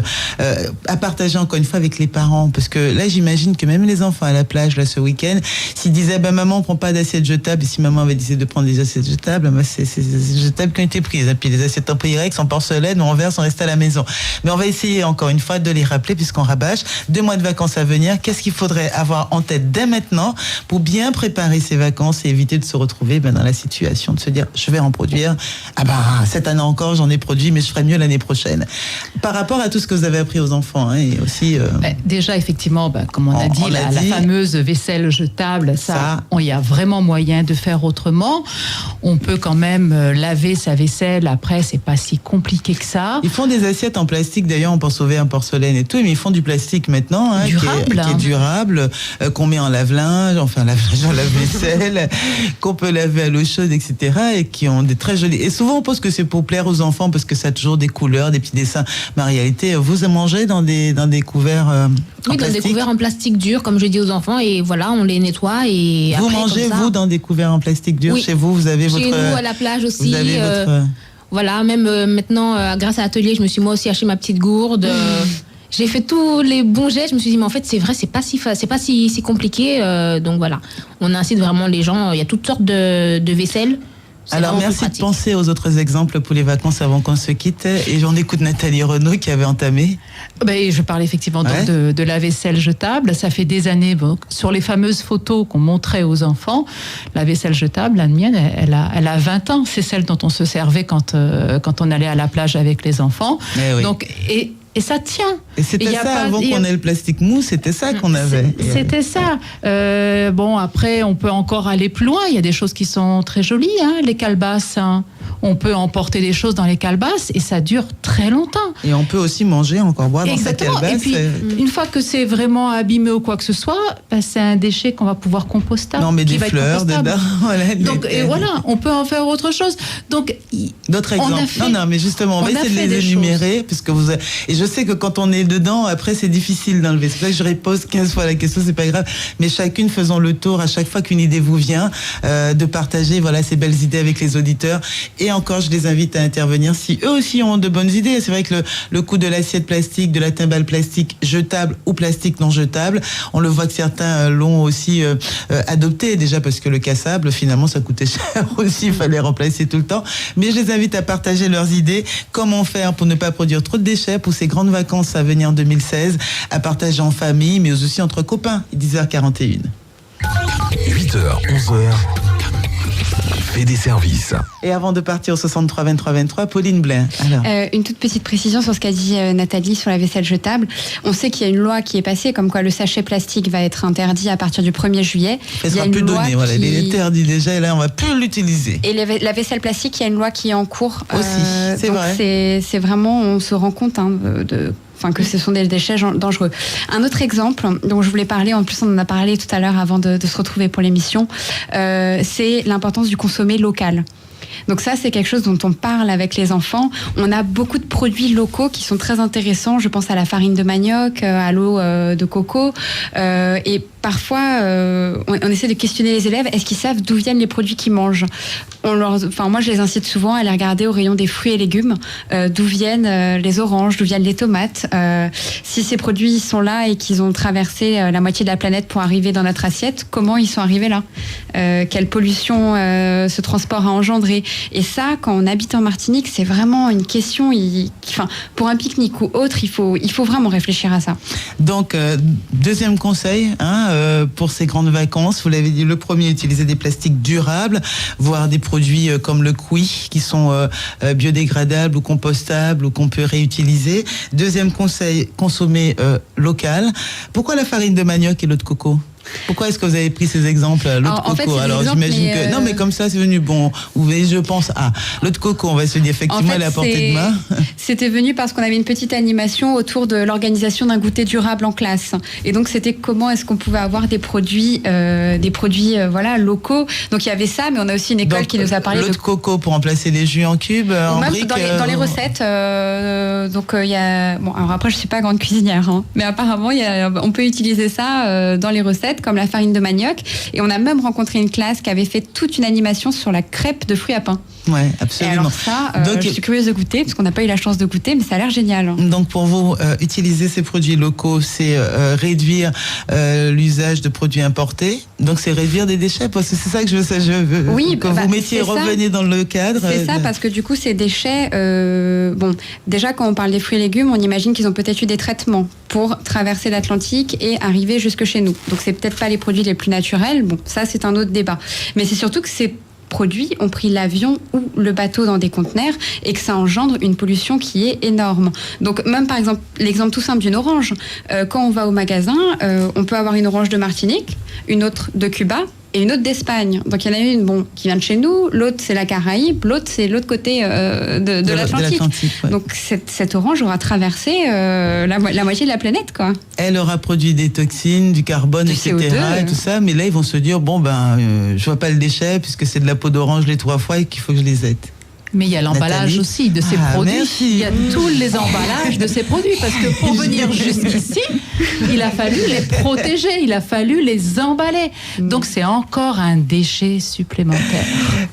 à partager encore une fois avec les parents? Parce que là, j'imagine que même les enfants à la plage, là, ce week-end, s'ils disaient, maman, on prend pas d'assiettes jetables, et si maman avait décidé de prendre des assiettes jetables, c'est des jetables qui ont été prises. Et puis les assiettes en Pyrex, en porcelaine ou en verre sont restées à la maison. Mais on va essayer encore une fois de les rappeler, puisqu'on rabâche. 2 mois de vacances à venir, qu'est-ce qu'il faudrait avoir en tête dès maintenant pour bien préparer ces vacances et éviter de se retrouver dans la situation de se dire, je vais en produire. Cette année encore, j'en ai produit, mais je ferais mieux mieux l'année prochaine. Par rapport à tout ce que vous avez appris aux enfants, hein, et aussi... Déjà, effectivement, comme on a dit, la fameuse vaisselle jetable, il y a vraiment moyen de faire autrement. On peut quand même laver sa vaisselle, après, c'est pas si compliqué que ça. Ils font des assiettes en plastique, d'ailleurs, on pense au verre en porcelaine et tout, mais ils font du plastique maintenant, hein, durable, qui est durable, qu'on met en lave-linge, enfin lave-linge, en lave-vaisselle, qu'on peut laver à l'eau chaude, etc., et qui ont des très jolis... Et souvent, on pense que c'est pour plaire aux enfants, parce que ça a toujours des couleurs, des petits dessins. Mais en réalité, vous mangez dans des couverts en plastique? Dans des couverts en plastique dur, comme je dis aux enfants, et voilà, on les nettoie. Et vous après, mangez, comme ça, vous, dans des couverts en plastique dur? Oui. Chez vous, vous avez votre... Chez nous, à la plage aussi. Vous avez votre... Voilà, même maintenant, grâce à l'atelier, je me suis moi aussi acheté ma petite gourde. J'ai fait tous les bons gestes. Je me suis dit, mais en fait, c'est vrai, c'est pas si compliqué. Donc voilà, on incite vraiment les gens. Il y a toutes sortes de vaisselles. Alors merci de penser aux autres exemples pour les vacances avant qu'on se quitte. Et j'en écoute Nathalie Renaud qui avait entamé. Je parle effectivement donc de la vaisselle jetable. Ça fait des années, sur les fameuses photos qu'on montrait aux enfants, la vaisselle jetable, la mienne, elle a 20 ans. C'est celle dont on se servait quand on allait à la plage avec les enfants. Oui. Donc, et ça tient. Et c'était ça avant qu'on ait le plastique mou, c'était ça qu'on avait. C'était ça. Après, on peut encore aller plus loin. Il y a des choses qui sont très jolies, hein, les calebasses. Hein. On peut emporter des choses dans les calebasses et ça dure très longtemps. Et on peut aussi manger, encore boire dans sa calebasse. Et puis, une fois que c'est vraiment abîmé ou quoi que ce soit, c'est un déchet qu'on va pouvoir composter. Non, mais des fleurs dedans. Donc, et voilà, on peut en faire autre chose. Donc, d'autres exemples. Non, mais justement, on va essayer de les énumérer, puisque et je sais que quand on est dedans, après, c'est difficile d'enlever. C'est pour ça que je repose 15 fois la question, c'est pas grave. Mais chacune faisons le tour à chaque fois qu'une idée vous vient, de partager, ces belles idées avec les auditeurs. Et encore, je les invite à intervenir si eux aussi ont de bonnes idées. C'est vrai que le coût de l'assiette plastique, de la timbale plastique jetable ou plastique non jetable, on le voit que certains l'ont aussi adopté déjà parce que le cassable, finalement, ça coûtait cher aussi. Il fallait remplacer tout le temps. Mais je les invite à partager leurs idées. Comment faire pour ne pas produire trop de déchets pour ces grandes vacances à venir en 2016, à partager en famille, mais aussi entre copains. 10h41. 8h, 11h. Fait des services. Et avant de partir au 63 23 23, Pauline Blain. Alors. Une toute petite précision sur ce qu'a dit Nathalie sur la vaisselle jetable. On sait qu'il y a une loi qui est passée, comme quoi le sachet plastique va être interdit à partir du 1er juillet. Elle sera plus donnée, il est interdit déjà, et là on va plus l'utiliser. Et la vaisselle plastique, il y a une loi qui est en cours. Aussi, c'est vrai. C'est vraiment, on se rend compte que ce sont des déchets dangereux. Un autre exemple dont je voulais parler, en plus on en a parlé tout à l'heure avant de se retrouver pour l'émission, c'est l'importance du consommer local. Donc ça, c'est quelque chose dont on parle avec les enfants. On a beaucoup de produits locaux qui sont très intéressants. Je pense à la farine de manioc, à l'eau de coco. Et parfois, on essaie de questionner les élèves. Est-ce qu'ils savent d'où viennent les produits qu'ils mangent ? Moi, je les incite souvent à aller regarder au rayon des fruits et légumes d'où viennent les oranges, d'où viennent les tomates. Si ces produits sont là et qu'ils ont traversé la moitié de la planète pour arriver dans notre assiette, comment ils sont arrivés là ? Quelle pollution ce transport a engendré ? Et ça, quand on habite en Martinique, c'est vraiment une question. Pour un pique-nique ou autre, il faut vraiment réfléchir à ça. Donc, deuxième conseil pour ces grandes vacances, vous l'avez dit, le premier, utiliser des plastiques durables, voire des produits comme le Cuit, qui sont biodégradables ou compostables ou qu'on peut réutiliser. Deuxième conseil, consommer local. Pourquoi la farine de manioc et l'eau de coco ? Pourquoi est-ce que vous avez pris ces exemples, l'eau de coco? Alors j'imagine que non, mais comme ça c'est venu. Bon, vous voyez, je pense l'eau de coco. On va se dire effectivement, elle est à portée de main. C'était venu parce qu'on avait une petite animation autour de l'organisation d'un goûter durable en classe. Et donc c'était comment est-ce qu'on pouvait avoir des produits locaux. Donc il y avait ça, mais on a aussi une école qui nous a parlé l'eau de coco pour remplacer les jus en cubes, en même briques. Dans les recettes. Il y a. Alors après je suis pas grande cuisinière, mais apparemment on peut utiliser ça dans les recettes, comme la farine de manioc. Et on a même rencontré une classe qui avait fait toute une animation sur la crêpe de fruits à pain. Ouais, absolument. Et alors ça, je suis curieuse de goûter, parce qu'on n'a pas eu la chance de goûter, mais ça a l'air génial. Donc pour vous, utiliser ces produits locaux, c'est réduire l'usage de produits importés. Donc c'est réduire des déchets, parce que c'est ça que je veux que vous mettiez, revenez dans le cadre. C'est ça, parce que du coup, ces déchets, déjà quand on parle des fruits et légumes, on imagine qu'ils ont peut-être eu des traitements pour traverser l'Atlantique et arriver jusque chez nous. Donc c'est peut-être pas les produits les plus naturels. Bon, ça c'est un autre débat. Mais c'est surtout que c'est produits ont pris l'avion ou le bateau dans des conteneurs et que ça engendre une pollution qui est énorme. Donc même par exemple, l'exemple tout simple d'une orange, quand on va au magasin, on peut avoir une orange de Martinique, une autre de Cuba et une autre d'Espagne. Donc il y en a une qui vient de chez nous, l'autre c'est la Caraïbe, l'autre c'est l'autre côté de l'Atlantique. Ouais. Donc cette orange aura traversé la moitié de la planète, quoi. Elle aura produit des toxines, du carbone, etc. CO2, et tout ça, mais là ils vont se dire je vois pas le déchet puisque c'est de la peau d'orange les 3 fois et qu'il faut que je les aide. Mais il y a l'emballage Nathalie aussi de ces produits. Merci. Il y a tous les emballages de ces produits. Parce que pour venir jusqu'ici, il a fallu les protéger, il a fallu les emballer. Donc c'est encore un déchet supplémentaire.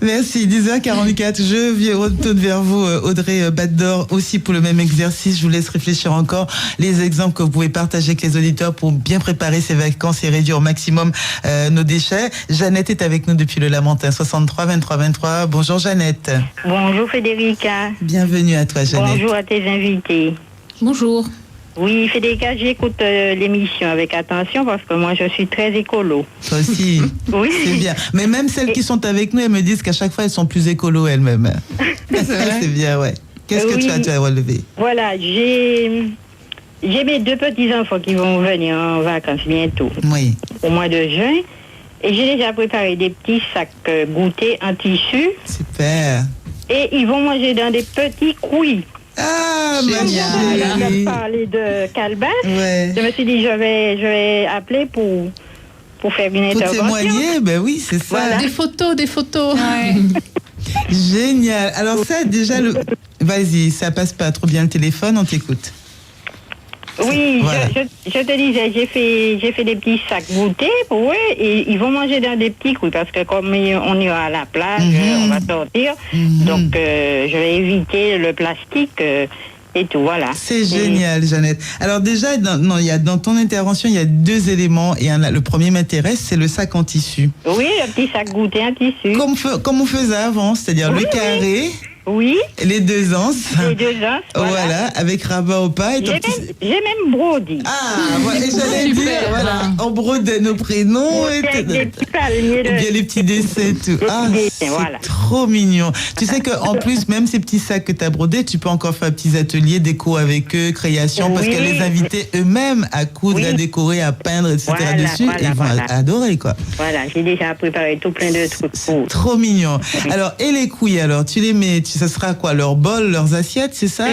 Merci. 10h44. Je retourne vers vous, Audrey Bador, aussi pour le même exercice. Je vous laisse réfléchir encore les exemples que vous pouvez partager avec les auditeurs pour bien préparer ces vacances et réduire au maximum nos déchets. Jeannette est avec nous depuis le Lamentin, 63 23 23. Bonjour Jeannette. Bonjour Federica. Bienvenue à toi Jeannette. Bonjour à tes invités. Bonjour. Oui Federica, j'écoute l'émission avec attention parce que moi je suis très écolo. Toi aussi. Oui. C'est bien. Mais même celles qui sont avec nous, elles me disent qu'à chaque fois elles sont plus écolo elles-mêmes. C'est bien, ouais. Qu'est-ce que tu as relevé? Voilà, j'ai mes 2 petits-enfants qui vont venir en vacances bientôt. Oui. Au mois de juin. Et j'ai déjà préparé des petits sacs goûtés en tissu. Super. Et ils vont manger dans des petits couilles. Ah, génial. On a parlé de calebasse. Ouais. Je me suis dit, je vais appeler pour faire une intervention. Pour témoigner, ben oui, c'est ça. Voilà. Des photos. Ouais. Génial. Alors ça, déjà, vas-y, ça passe pas trop bien le téléphone, on t'écoute. Oui, voilà. je te disais, j'ai fait des petits sacs goûtés, et ils vont manger dans des petits coups, parce que comme on ira à la plage, on va sortir, donc je vais éviter le plastique et tout, voilà. C'est génial, Jeannette. Alors déjà, dans ton intervention, il y a 2 éléments, et le premier m'intéresse, c'est le sac en tissu. Oui, le petit sac goûté en tissu. Comme on faisait avant, c'est-à-dire le carré. Oui. Oui. Les 2 anses. Les 2 anses, voilà. Avec rabat au pas. J'ai même brodi. Ah, voilà, et j'allais dire, voilà, on brodait nos prénoms. Et les petits palmiers. Et bien les petits dessins, tout. C'est trop mignon. Tu sais qu'en plus, même ces petits sacs que tu as brodés, tu peux encore faire petits ateliers déco avec eux, création, parce qu'elle les invitait eux-mêmes à coudre, à décorer, à peindre, etc. dessus. Et ils vont adorer, quoi. Voilà, j'ai déjà préparé tout plein de trucs. C'est trop mignon. Alors, et les couilles, alors, tu les mets, ça sera quoi? Leurs bols, leurs assiettes, c'est ça?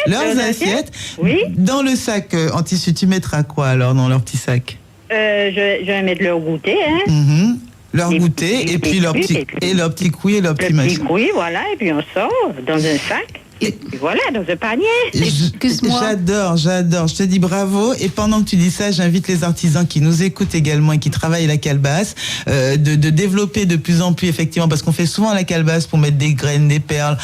Leurs assiettes. Oui. Dans le sac en tissu, tu mettras quoi alors dans leur petit sac? Je vais mettre leur goûter, Leur goûter, et puis leurs petits couilles et leurs petits machins. Les petits couilles, voilà, et puis on sort dans un sac. Et voilà, dans un panier. J'adore. Je te dis bravo. Et pendant que tu dis ça, j'invite les artisans qui nous écoutent également et qui travaillent la calebasse de développer de plus en plus, effectivement, parce qu'on fait souvent la calebasse pour mettre des graines, des perles,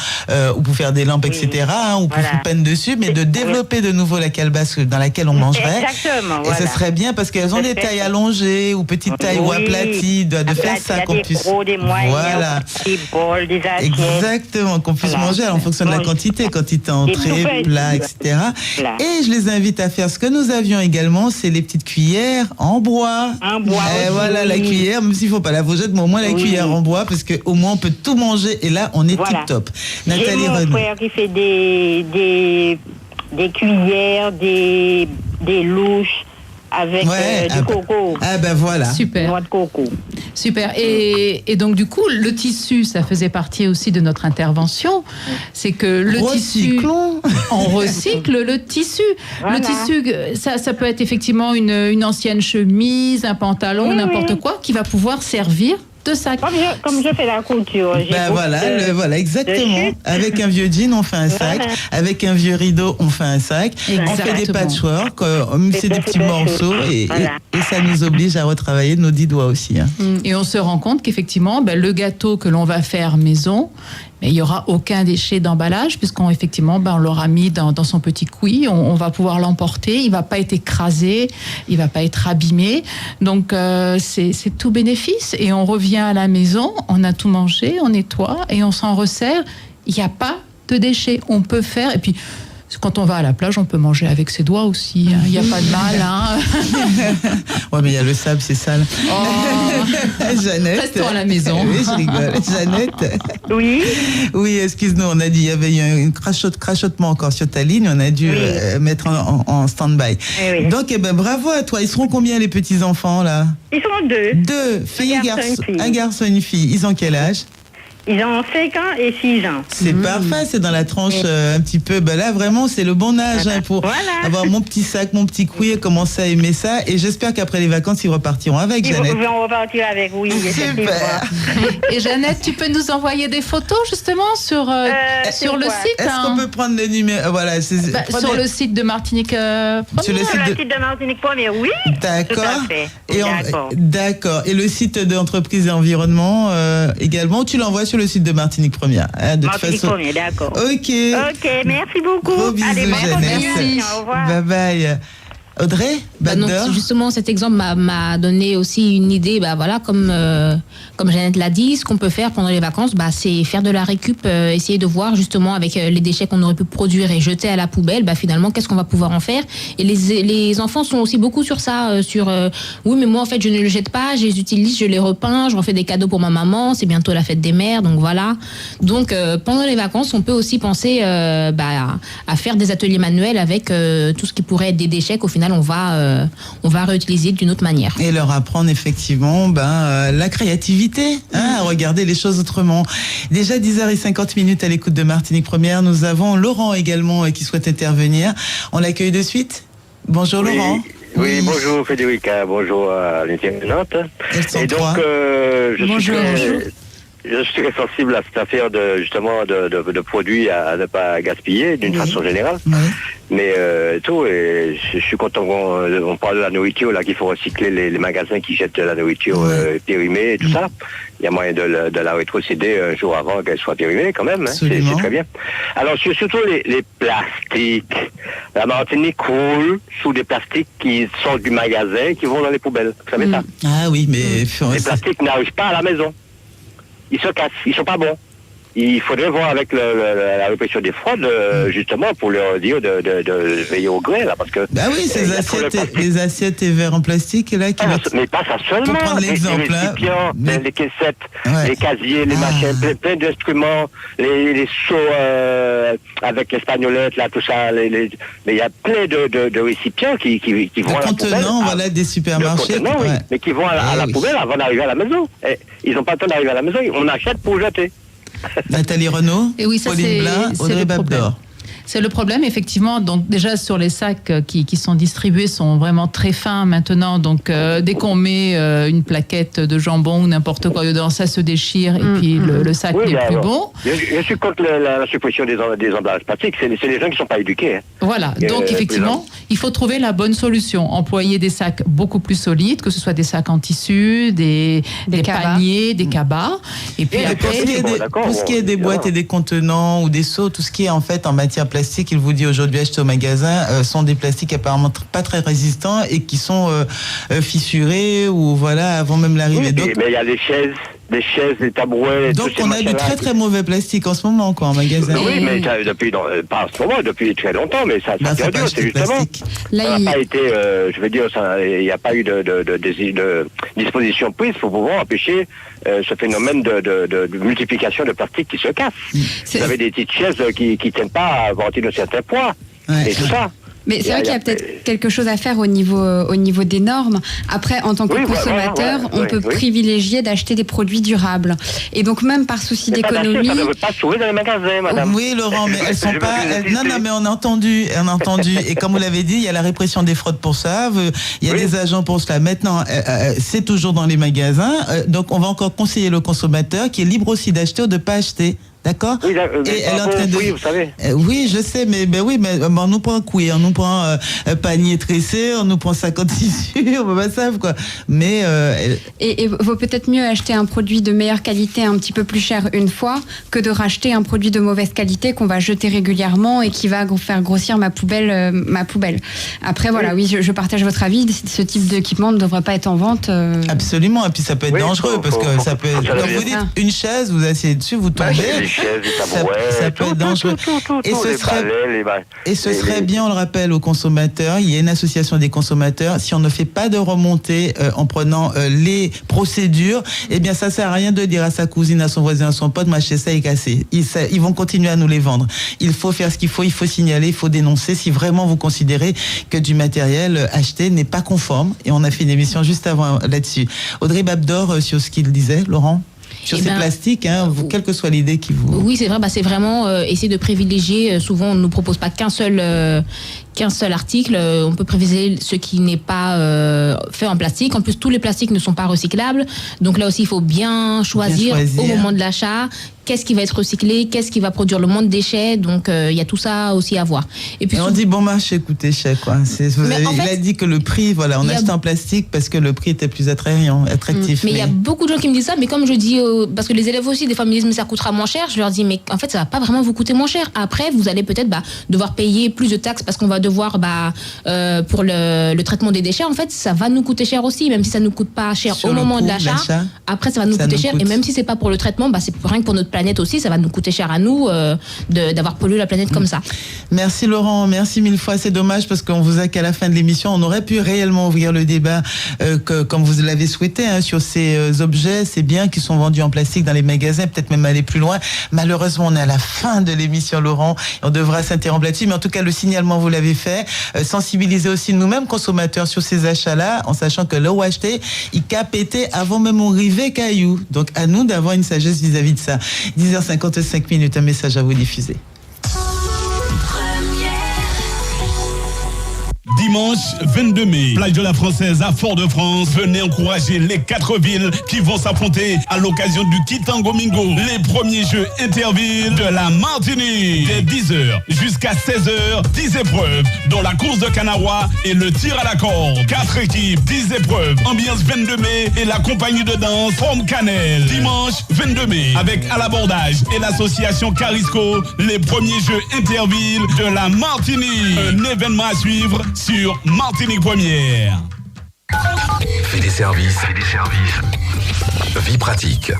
ou pour faire des lampes, etc., ou pour peindre dessus, mais de développer de nouveau la calebasse dans laquelle on mangerait. Exactement. Et ce serait bien parce qu'elles ont des tailles allongées ou petites tailles ou aplaties, de faire ça qu'on puisse. Des moyens, des bols, des assiettes. Exactement, qu'on puisse manger en fonction de la quantité entrée, plat, etc. Et je les invite à faire ce que nous avions également, c'est les petites cuillères en bois. En bois. Et voilà, la cuillère, même s'il ne faut pas la vojette, mais au moins la cuillère en bois, parce qu'au moins on peut tout manger et là on est tip top. Nathalie Renaud. J'ai mon frère qui fait des cuillères, des louches avec du coco. Ah ben voilà. Super. Noix de coco. Super. Et donc du coup, le tissu, ça faisait partie aussi de notre intervention. C'est que le tissu, on recycle le tissu. Voilà. Le tissu, ça peut être effectivement une ancienne chemise, un pantalon, n'importe quoi, qui va pouvoir servir de sac. Comme je fais la couture. Voilà, exactement. Avec un vieux jean, on fait un sac. Avec un vieux rideau, on fait un sac. Exactement. On fait des patchwork, c'est des petits morceaux et ça nous oblige à retravailler nos 10 doigts aussi. Et on se rend compte qu'effectivement, le gâteau que l'on va faire maison, mais il n'y aura aucun déchet d'emballage puisqu'on effectivement, on l'aura mis dans son petit couille. On va pouvoir l'emporter. Il ne va pas être écrasé. Il ne va pas être abîmé. Donc, c'est tout bénéfice. Et on revient à la maison, on a tout mangé, on nettoie et on s'en resserre. Il n'y a pas de déchets. On peut faire... Et puis, quand on va à la plage, on peut manger avec ses doigts aussi. Il n'y a pas de mal. Ouais, mais il y a le sable, c'est sale. Jeannette. Restons à la maison. Oui, je rigole. Jeannette. Oui. Oui, excuse-nous, on a dit, il y avait eu un crachotement encore sur ta ligne, on a dû mettre en stand-by. Oui. Donc, bravo à toi. Ils seront combien les petits-enfants, là? Ils sont deux. Deux, filles et garçons. Un garçon et une fille. Ils ont quel âge? Ils ont 5 ans et 6 ans. C'est parfait, c'est dans la tranche un petit peu. Là, vraiment, c'est le bon âge pour avoir mon petit sac, mon petit couille, commencer à aimer ça. Et j'espère qu'après les vacances, ils repartiront avec, Jeannette. Ils vont repartir avec, oui. Super. Et Jeannette, tu peux nous envoyer des photos justement sur le site. Est-ce qu'on peut prendre le numéro? Voilà, sur le site de Martinique Première. Sur le site de Martinique Première, oui. D'accord. Et d'accord. Et le site d'entreprise et environnement également, tu l'envoies sur le site de Martinique Première. Martinique Première, d'accord. Ok, merci beaucoup. Gros bisous, Jeannette. Au revoir. Bye bye. Audrey, donc, justement, cet exemple m'a donné aussi une idée. Voilà, comme Jeannette l'a dit, ce qu'on peut faire pendant les vacances, c'est faire de la récup, essayer de voir justement avec les déchets qu'on aurait pu produire et jeter à la poubelle, finalement, qu'est-ce qu'on va pouvoir en faire. Et les enfants sont aussi beaucoup sur ça, oui, mais moi, en fait, je ne les jette pas, je les utilise, je les repeins, je refais des cadeaux pour ma maman, c'est bientôt la fête des mères, donc voilà. Donc, pendant les vacances, on peut aussi penser à faire des ateliers manuels avec tout ce qui pourrait être des déchets qu'au final, on va réutiliser d'une autre manière. Et leur apprendre effectivement la créativité, à regarder les choses autrement. Déjà 10h50 à l'écoute de Martinique Première. Nous avons Laurent également qui souhaite intervenir. On l'accueille de suite. Bonjour Laurent. Oui, bonjour Frédérica, bonjour à l'intervenante. Et donc, je suis très sensible à cette affaire de produits à ne pas gaspiller d'une façon générale. Oui. Mais je suis content qu'on parle de la nourriture, là, qu'il faut recycler les magasins qui jettent de la nourriture périmée et tout ça. Il y a moyen de la rétrocéder un jour avant qu'elle soit périmée quand même. C'est très bien. Alors, surtout les plastiques. La Martinique coule sous des plastiques qui sortent du magasin, qui vont dans les poubelles. Vous savez ça? Ah oui, mais... Les plastiques n'arrivent pas à la maison. Ils se cassent, ils sont pas bons. Il faudrait voir avec la répression des fraudes, justement, pour leur dire de veiller au gré, là, parce que... oui, les assiettes et verres en plastique, là, mais pas ça seulement. Pour prendre l'exemple, les récipients, les caissettes, les casiers, les machins, plein d'instruments, les seaux avec l'espagnolette, là, tout ça, mais il y a plein de récipients qui vont à la poubelle. Voilà, des supermarchés. Mais qui vont à la poubelle avant d'arriver à la maison. Et ils n'ont pas le temps d'arriver à la maison, on achète pour jeter. Nathalie Renaud, et oui, ça, Pauline Blin, Audrey Babdor. C'est le problème, effectivement. Donc, déjà, sur les sacs qui sont distribués, sont vraiment très fins maintenant. Donc, dès qu'on met une plaquette de jambon ou n'importe quoi dedans, ça se déchire et puis le sac n'est plus bon. Je suis contre la suppression des emballages plastiques. C'est les gens qui ne sont pas éduqués. Voilà. Donc, effectivement, il faut trouver la bonne solution. Employer des sacs beaucoup plus solides, que ce soit des sacs en tissu, des paniers, des cabas. Et puis après... Pour ce qui est des boîtes et des contenants ou des seaux, tout ce qui est en fait en matière plastique, il vous dit aujourd'hui acheter au magasin, sont des plastiques apparemment pas très résistants et qui sont fissurés ou avant même l'arrivée. Oui, mais il y a des chaises, des tabourets. Donc on a du très très mauvais plastique en ce moment en magasin. Oui, mais pas en ce moment, depuis très longtemps, mais ça perdure, c'est justement. Ça n'a pas été, il n'y a pas eu de disposition prise pour pouvoir empêcher ce phénomène de multiplication de plastique qui se casse. Vous avez des petites chaises qui ne tiennent pas à partir de certains poids et tout ça. Mais c'est vrai qu'il y a peut-être quelque chose à faire au niveau des normes. Après, en tant que consommateur, on peut privilégier d'acheter des produits durables. Et donc, même par souci d'économie... Ça ne veut pas se trouver dans les magasins, madame. Oui, Laurent, mais elles sont pas... Non, mais on a entendu. Et comme vous l'avez dit, il y a la répression des fraudes pour ça. Il y a des agents pour cela. Maintenant, c'est toujours dans les magasins. Donc, on va encore conseiller le consommateur qui est libre aussi d'acheter ou de ne pas acheter. D'accord? Oui, et elle est en train de... vous savez. Oui, je sais, mais on nous prend un couille, on nous prend un panier tressé, on nous prend 50 tissus, on va pas savoir quoi. Mais et vaut peut-être mieux acheter un produit de meilleure qualité un petit peu plus cher une fois que de racheter un produit de mauvaise qualité qu'on va jeter régulièrement et qui va faire grossir ma poubelle. Après, voilà, oui, je partage votre avis. Ce type d'équipement ne devrait pas être en vente. Absolument, et puis ça peut être dangereux parce que ça peut être, comme vous dites, une chaise, vous asseyez dessus, vous tombez. chaises, des tabourets. Ça peut être dangereux. Et ce serait bien, on le rappelle aux consommateurs, il y a une association des consommateurs, si on ne fait pas de remontée en prenant les procédures, eh bien ça sert à rien de dire à sa cousine, à son voisin, à son pote, ma chaise ça est cassé. Ils vont continuer à nous les vendre. Il faut faire ce qu'il faut signaler, il faut dénoncer si vraiment vous considérez que du matériel acheté n'est pas conforme. Et on a fait une émission juste avant là-dessus. Audrey Babdor, sur ce qu'il disait, Laurent, sur ces plastiques, quelle que soit l'idée qui vous... Oui, c'est vrai, c'est vraiment essayer de privilégier. Souvent, on ne nous propose pas qu'un seul article. On peut privilégier ce qui n'est pas fait en plastique. En plus, tous les plastiques ne sont pas recyclables. Donc là aussi, il faut bien choisir au moment de l'achat. Qu'est-ce qui va être recyclé, qu'est-ce qui va produire le moins de déchets. Donc, il y a tout ça aussi à voir. Et puis, on dit bon marché, coûtez cher, quoi. Il a dit que le prix, voilà, on achetait en plastique parce que le prix était plus attractif. Mais il y a beaucoup de gens qui me disent ça, mais comme je dis, parce que les élèves aussi, des fois, me disent, mais ça coûtera moins cher. Je leur dis, mais en fait, ça va pas vraiment vous coûter moins cher. Après, vous allez peut-être devoir payer plus de taxes parce qu'on va devoir, pour le traitement des déchets, en fait, ça va nous coûter cher aussi, même si ça nous coûte pas cher au moment de l'achat. Après, ça va nous coûter cher. Et même si c'est pas pour le traitement, c'est rien que pour notre planète aussi, ça va nous coûter cher à nous d'avoir pollué la planète comme ça. Merci Laurent, merci mille fois. C'est dommage parce qu'on vous a qu'à la fin de l'émission. On aurait pu réellement ouvrir le débat comme vous l'avez souhaité sur ces objets, ces biens qui sont vendus en plastique dans les magasins, peut-être même aller plus loin. Malheureusement, on est à la fin de l'émission, Laurent. On devra s'interrompre là-dessus, mais en tout cas, le signalement, vous l'avez fait. Sensibiliser aussi nous-mêmes, consommateurs, sur ces achats-là, en sachant que là où acheter, il qu'a pété avant même on rivet caillou. Donc, à nous d'avoir une sagesse vis-à-vis de ça. 10h55, un message à vous diffuser. Dimanche 22 mai, plage de la Française à Fort-de-France. Venez encourager les 4 villes qui vont s'affronter à l'occasion du Kitango Mingo, les premiers jeux intervilles de la Martinique. Dès 10h jusqu'à 16h, 10 épreuves, dont la course de Canarois et le tir à la corde. 4 équipes, 10 épreuves, ambiance 22 mai et la compagnie de danse Forme Cannelle. Dimanche 22 mai, avec à l'abordage et l'association Carisco, les premiers jeux intervilles de la Martinique. Un événement à suivre sur Martinique Première. Fais des services. Vie pratique.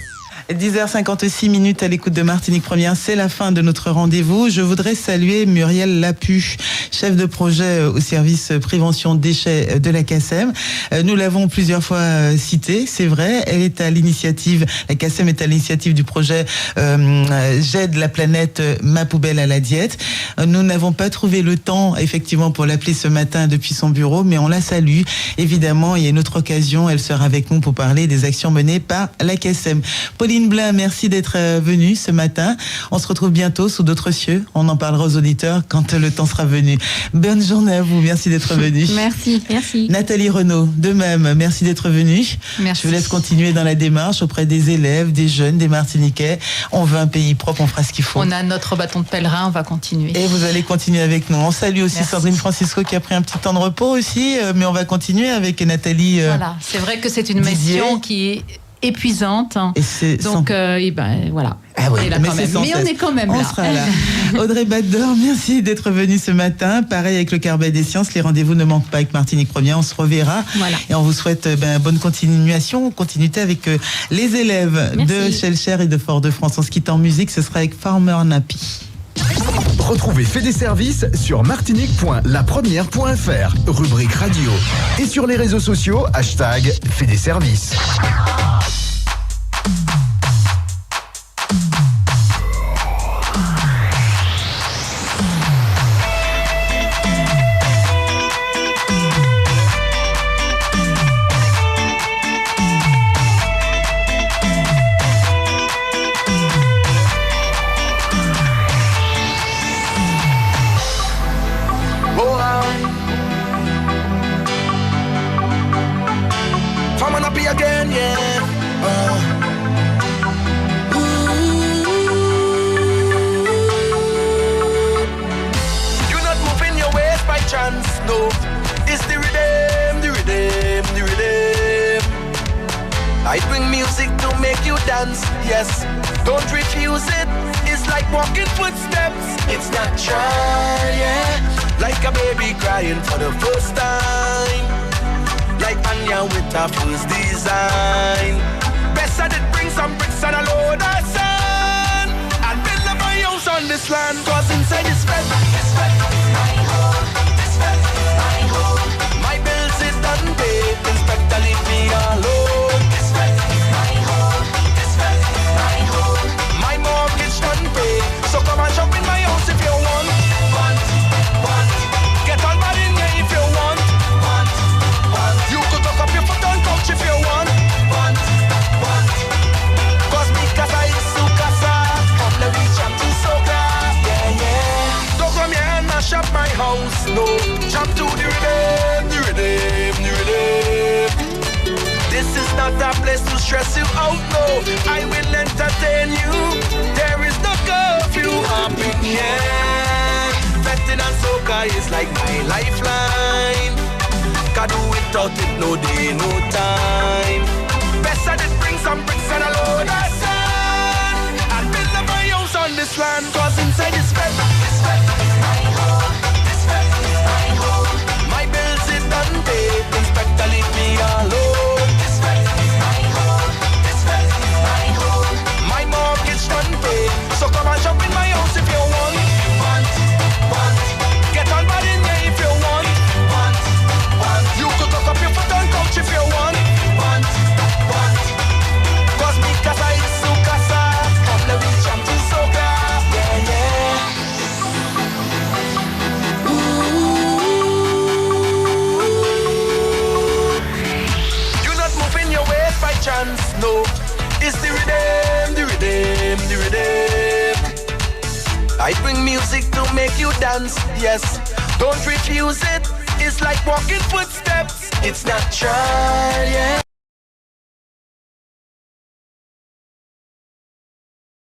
10h56 à l'écoute de Martinique Première, c'est la fin de notre rendez-vous. Je voudrais saluer Muriel Lapu, chef de projet au service prévention déchets de la CACEM. Nous l'avons plusieurs fois citée, c'est vrai. Elle est à l'initiative, la CACEM est à l'initiative du projet J'aide la planète, ma poubelle à la diète. Nous n'avons pas trouvé le temps, effectivement, pour l'appeler ce matin depuis son bureau, mais on la salue. Évidemment, il y a une autre occasion, elle sera avec nous pour parler des actions menées par la CACEM. Pauline Blin, merci d'être venue ce matin. On se retrouve bientôt sous d'autres cieux. On en parlera aux auditeurs quand le temps sera venu. Bonne journée à vous. Merci d'être venue. Merci. Nathalie Renaud, de même, merci d'être venue. Merci. Je vous laisse continuer dans la démarche auprès des élèves, des jeunes, des Martiniquais. On veut un pays propre, on fera ce qu'il faut. On a notre bâton de pèlerin, on va continuer. Et vous allez continuer avec nous. On salue aussi Sandrine Francisco qui a pris un petit temps de repos aussi, mais on va continuer avec Nathalie. Voilà, c'est vrai que c'est une mission qui est épuisante. Donc, voilà. Ah oui, mais on est quand même là. On sera là. Audrey Babdor, merci d'être venue ce matin. Pareil avec le Carnet des Sciences, les rendez-vous ne manquent pas avec Martinique Première. On se reverra. Voilà. Et on vous souhaite bonne continuité avec les élèves de Schellcher et de Fort-de-France. On se quitte en musique, ce sera avec Farmer Nappy. Retrouvez Fait des services sur martinique.lapremière.fr, rubrique radio. Et sur les réseaux sociaux, #Fait des services. I bring music to make you dance, yes. Don't refuse it, it's like walking footsteps. It's natural, yeah. Like a baby crying for the first time. Like Anya with her first design. Best I did bring some bricks and a load of sand. And on this land, cause inside this bed, my home, this bed, my home. My bills is done paid, inspector leave me alone. This bed, my home, this bed, my home. My mortgage done paid, so come and shop in my house if you want. Get on bad in here if you want. You could tuck up your foot on couch if you want. Cause me casa is su casa, from the beach I'm too soca. Yeah, yeah. Don't come here and mash up my house, no. Jump to the rhythm, the rhythm, the rhythm. This is not a place to stress you out, no. I will entertain you. There is no curfew up in here. Betting on soca is like my lifeline. Can do without it, no day, no time. Best I did bring some bricks and a load of sand and build up my house on this land. Cause inside this bed, my home, this bed, my home. My bills is done paid, inspector leave me alone. This bed, my home, this bed, my home. My mortgage done paid, so come and jump in my house if you want. Get on bad in there if you want. You could tuck up your foot on couch if you want. Cause me casa is su casa, from the beach I'm too soca. Yeah, yeah. You're not moving your ways by chance, no. It's the rhythm, the rhythm, the rhythm. I bring music to make you dance, yes. Don't refuse it. It's like walking footsteps. It's natural,